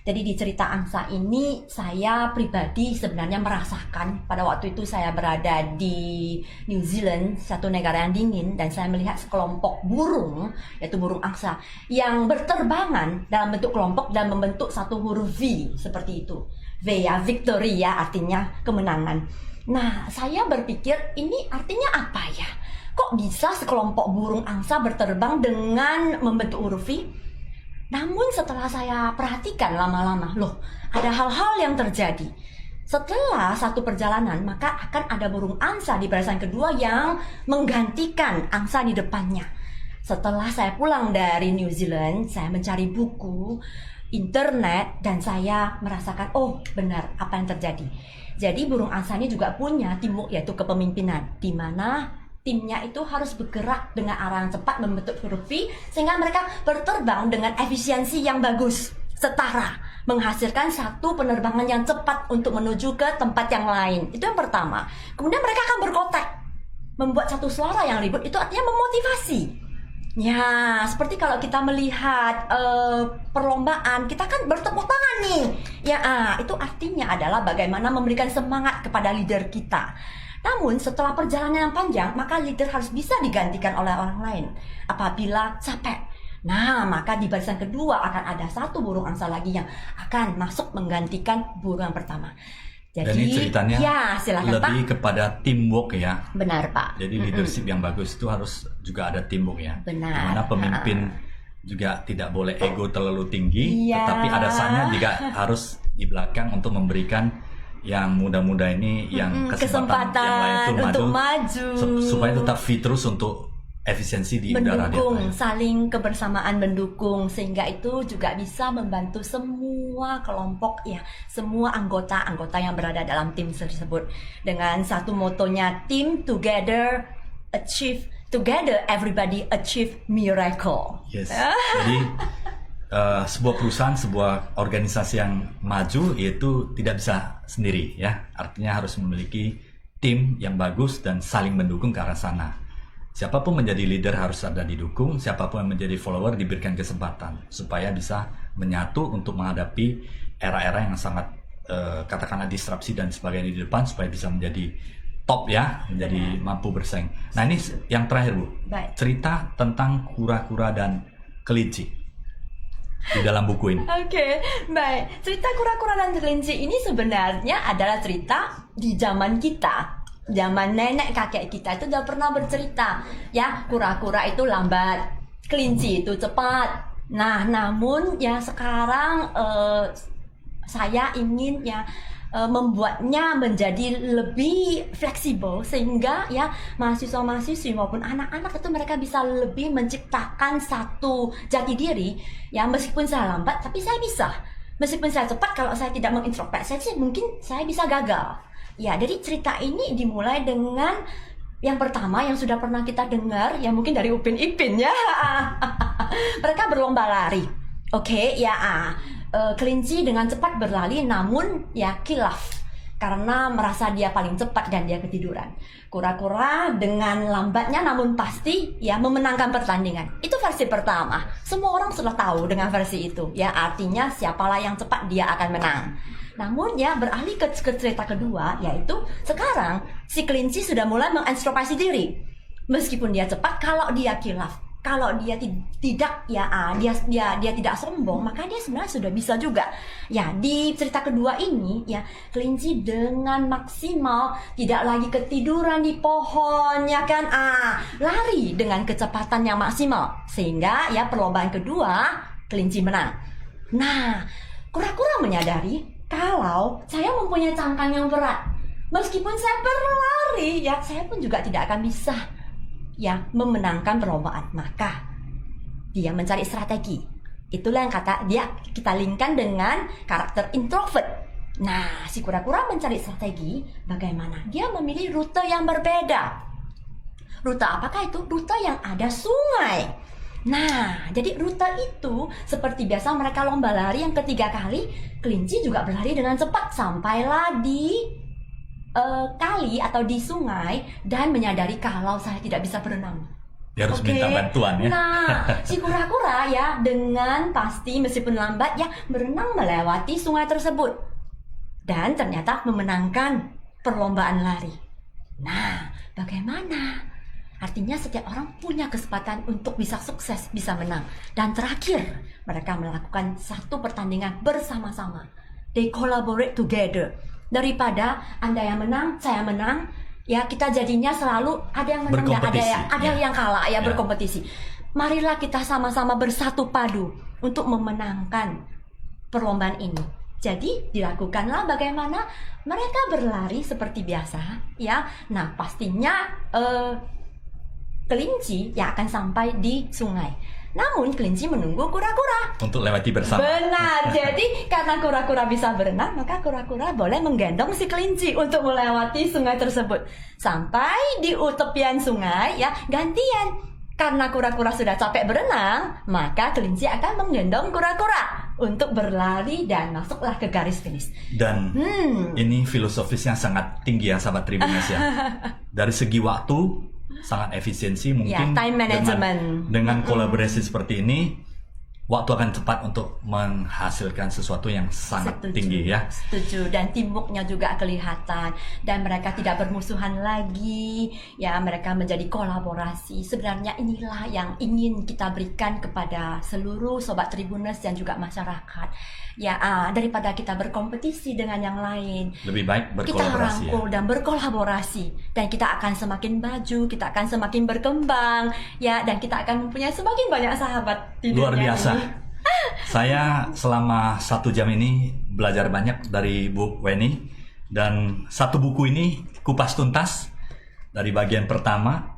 Jadi di cerita angsa ini saya pribadi sebenarnya merasakan pada waktu itu saya berada di New Zealand, satu negara yang dingin, dan saya melihat sekelompok burung, yaitu burung angsa, yang berterbangan dalam bentuk kelompok dan membentuk satu huruf V seperti itu. V ya, victory ya, artinya kemenangan. Nah, saya berpikir ini artinya apa ya? Kok bisa sekelompok burung angsa berterbang dengan membentuk huruf V? Namun setelah saya perhatikan lama-lama, loh, ada hal-hal yang terjadi. Setelah satu perjalanan, maka akan ada burung angsa di barisan kedua yang menggantikan angsa di depannya. Setelah saya pulang dari New Zealand, saya mencari buku, internet, dan saya merasakan, oh benar, apa yang terjadi. Jadi burung angsa ini juga punya teamwork, yaitu kepemimpinan, di mana timnya itu harus bergerak dengan arah yang cepat membentuk huruf V sehingga mereka berterbang dengan efisiensi yang bagus, setara, menghasilkan satu penerbangan yang cepat untuk menuju ke tempat yang lain. Itu yang pertama. Kemudian mereka akan berkotak, membuat satu suara yang ribut, itu artinya memotivasi. Ya, seperti kalau kita melihat perlombaan, kita kan bertepuk tangan nih. Ya, itu artinya adalah bagaimana memberikan semangat kepada leader kita. Namun setelah perjalanan yang panjang, maka leader harus bisa digantikan oleh orang lain apabila capek. Nah, maka di barisan kedua akan ada satu burung angsa lagi yang akan masuk menggantikan burung yang pertama. Jadi, dan ini ceritanya ya, silakan, lebih Pak. kepada teamwork ya. Benar, Pak. Jadi leadership yang bagus itu harus juga ada teamwork ya. Benar. Dimana pemimpin juga tidak boleh ego terlalu tinggi, Iya. tetapi ada saatnya juga harus di belakang untuk memberikan yang muda-muda ini yang kesempatan yang lain itu untuk maju supaya tetap fit terus untuk efisiensi di udara di mendukung, atas. saling kebersamaan mendukung, sehingga itu juga bisa membantu semua kelompok ya, semua anggota yang berada dalam tim tersebut dengan satu motonya team together achieve together, everybody achieve miracle. Yes. Jadi sebuah perusahaan, sebuah organisasi yang maju itu tidak bisa sendiri ya. Artinya harus memiliki tim yang bagus dan saling mendukung ke arah sana. Siapapun menjadi leader harus ada didukung, siapapun yang menjadi follower diberikan kesempatan supaya bisa menyatu untuk menghadapi era-era yang sangat katakanlah disrupsi dan sebagainya di depan supaya bisa menjadi top ya, menjadi mampu bersaing. Nah, ini yang terakhir, Bu. Baik. Cerita tentang kura-kura dan kelinci di dalam buku ini. Oke, baik. Cerita kura-kura dan kelinci ini sebenarnya adalah cerita di zaman kita. Zaman nenek kakek kita itu udah pernah bercerita. Ya, kura-kura itu lambat, kelinci itu cepat. Nah, namun ya sekarang saya ingin ya membuatnya menjadi lebih fleksibel sehingga ya mahasiswa-mahasiswi maupun anak-anak itu mereka bisa lebih menciptakan satu jati diri ya, meskipun saya lambat tapi saya bisa, meskipun saya cepat kalau saya tidak mengintrospeksi mungkin saya bisa gagal ya. Jadi cerita ini dimulai dengan yang pertama yang sudah pernah kita dengar ya, mungkin dari Upin Ipin ya. Mereka berlomba lari. Oke, ya kelinci dengan cepat berlari namun ya kilaf karena merasa dia paling cepat dan dia ketiduran. Kura-kura dengan lambatnya namun pasti ya memenangkan pertandingan. Itu versi pertama. Semua orang sudah tahu dengan versi itu. Ya artinya siapalah yang cepat dia akan menang. Namun ya beralih ke cerita kedua, yaitu sekarang si kelinci sudah mulai mengintrospeksi diri. Meskipun dia cepat, kalau dia kilaf, kalau dia tidak ya dia tidak sombong, maka dia sebenarnya sudah bisa juga. Ya, di cerita kedua ini ya kelinci dengan maksimal tidak lagi ketiduran di pohon ya kan, lari dengan kecepatan yang maksimal sehingga ya perlombaan kedua kelinci menang. Nah, kura-kura menyadari kalau saya mempunyai cangkang yang berat, meskipun saya berlari ya saya pun juga tidak akan bisa ya memenangkan perlombaan. Maka dia mencari strategi. Itulah yang kita linkkan dengan karakter introvert. Nah, si kura-kura mencari strategi bagaimana dia memilih rute yang berbeda. Rute apakah itu? Rute yang ada sungai. Nah, jadi rute itu seperti biasa mereka lomba lari yang ketiga kali, kelinci juga berlari dengan cepat sampailah di kali atau di sungai dan menyadari kalau saya tidak bisa berenang. Dia harus Oke. minta bantuan ya. Nah, si kura-kura ya dengan pasti meskipun lambat ya berenang melewati sungai tersebut dan ternyata memenangkan perlombaan lari. Nah, bagaimana? Artinya setiap orang punya kesempatan untuk bisa sukses, bisa menang. Dan terakhir, mereka melakukan satu pertandingan bersama-sama. They collaborate together. Daripada Anda yang menang, saya menang, ya kita jadinya selalu ada yang menang dan Berkompetisi, ada yang kalah ya, Ya. berkompetisi. Marilah kita sama-sama bersatu padu untuk memenangkan perlombaan ini. Jadi dilakukanlah bagaimana mereka berlari seperti biasa ya. Nah pastinya kelinci ya akan sampai di sungai. Namun kelinci menunggu kura-kura. Untuk lewati bersama. Benar, jadi karena kura-kura bisa berenang, maka kura-kura boleh menggendong si kelinci untuk melewati sungai tersebut. Sampai di tepian sungai, ya gantian. Karena kura-kura sudah capek berenang, maka kelinci akan menggendong kura-kura untuk berlari dan masuklah ke garis finish. Dan ini filosofisnya sangat tinggi ya sahabat Tribuners ya. Dari segi waktu sangat efisiensi mungkin Ya, time management. dengan kolaborasi seperti ini waktu akan cepat untuk menghasilkan sesuatu yang sangat tinggi ya. Setuju, dan teamworknya juga kelihatan dan mereka tidak bermusuhan lagi ya, mereka menjadi kolaborasi. Sebenarnya inilah yang ingin kita berikan kepada seluruh sobat Tribuners dan juga masyarakat ya, daripada kita berkompetisi dengan yang lain, Lebih baik kita berkolaborasi ya. rangkul dan berkolaborasi dan kita akan semakin maju, kita akan semakin berkembang ya, dan kita akan mempunyai semakin banyak sahabat di Luar dunia biasa. ini. Saya selama 1 jam ini belajar banyak dari Bu Weni, dan satu buku ini kupas tuntas dari bagian pertama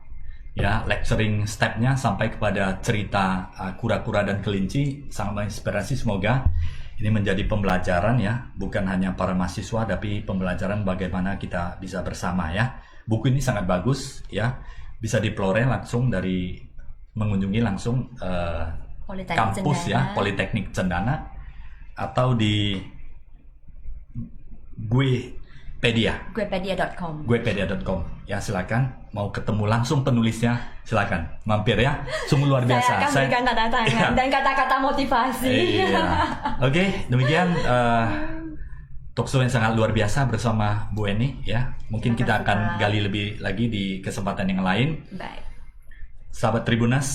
ya, lecturing stepnya sampai kepada cerita kura-kura dan kelinci, sangat menginspirasi. Semoga ini menjadi pembelajaran ya, bukan hanya para mahasiswa tapi pembelajaran bagaimana kita bisa bersama ya. Buku ini sangat bagus ya, bisa diperoleh langsung dari mengunjungi langsung Politeknik kampus Cendana. ya, Politeknik Cendana, atau di Guepedia.com. guepedia.com ya. Silakan, mau ketemu langsung penulisnya silakan mampir ya, sungguh luar biasa. Saya akan berikan tanda tangan Iya. dan kata-kata motivasi. Iya. Oke, demikian talkshow yang sangat luar biasa bersama Bu Eni ya. Mungkin Terima kita kasih, akan Pak. gali lebih lagi di kesempatan yang lain. Baik. Sahabat Tribuners,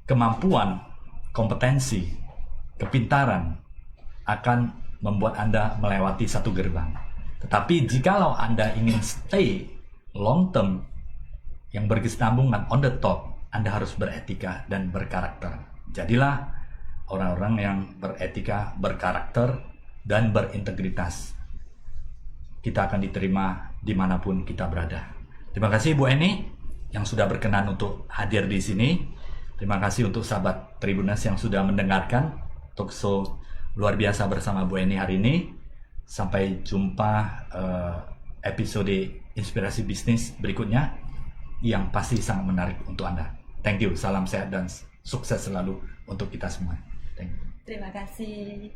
kemampuan, kompetensi, kepintaran akan membuat Anda melewati satu gerbang. Tetapi jikalau Anda ingin stay long term yang berkesinambungan on the top, Anda harus beretika dan berkarakter. Jadilah orang-orang yang beretika, berkarakter, dan berintegritas. Kita akan diterima dimanapun kita berada. Terima kasih Bu Eni yang sudah berkenan untuk hadir di sini. Terima kasih untuk sahabat Tribuners yang sudah mendengarkan talkshow luar biasa bersama Bu Eni hari ini. Sampai jumpa episode Inspirasi Bisnis berikutnya yang pasti sangat menarik untuk Anda. Thank you, salam sehat dan sukses selalu untuk kita semua. Thank you. Terima kasih.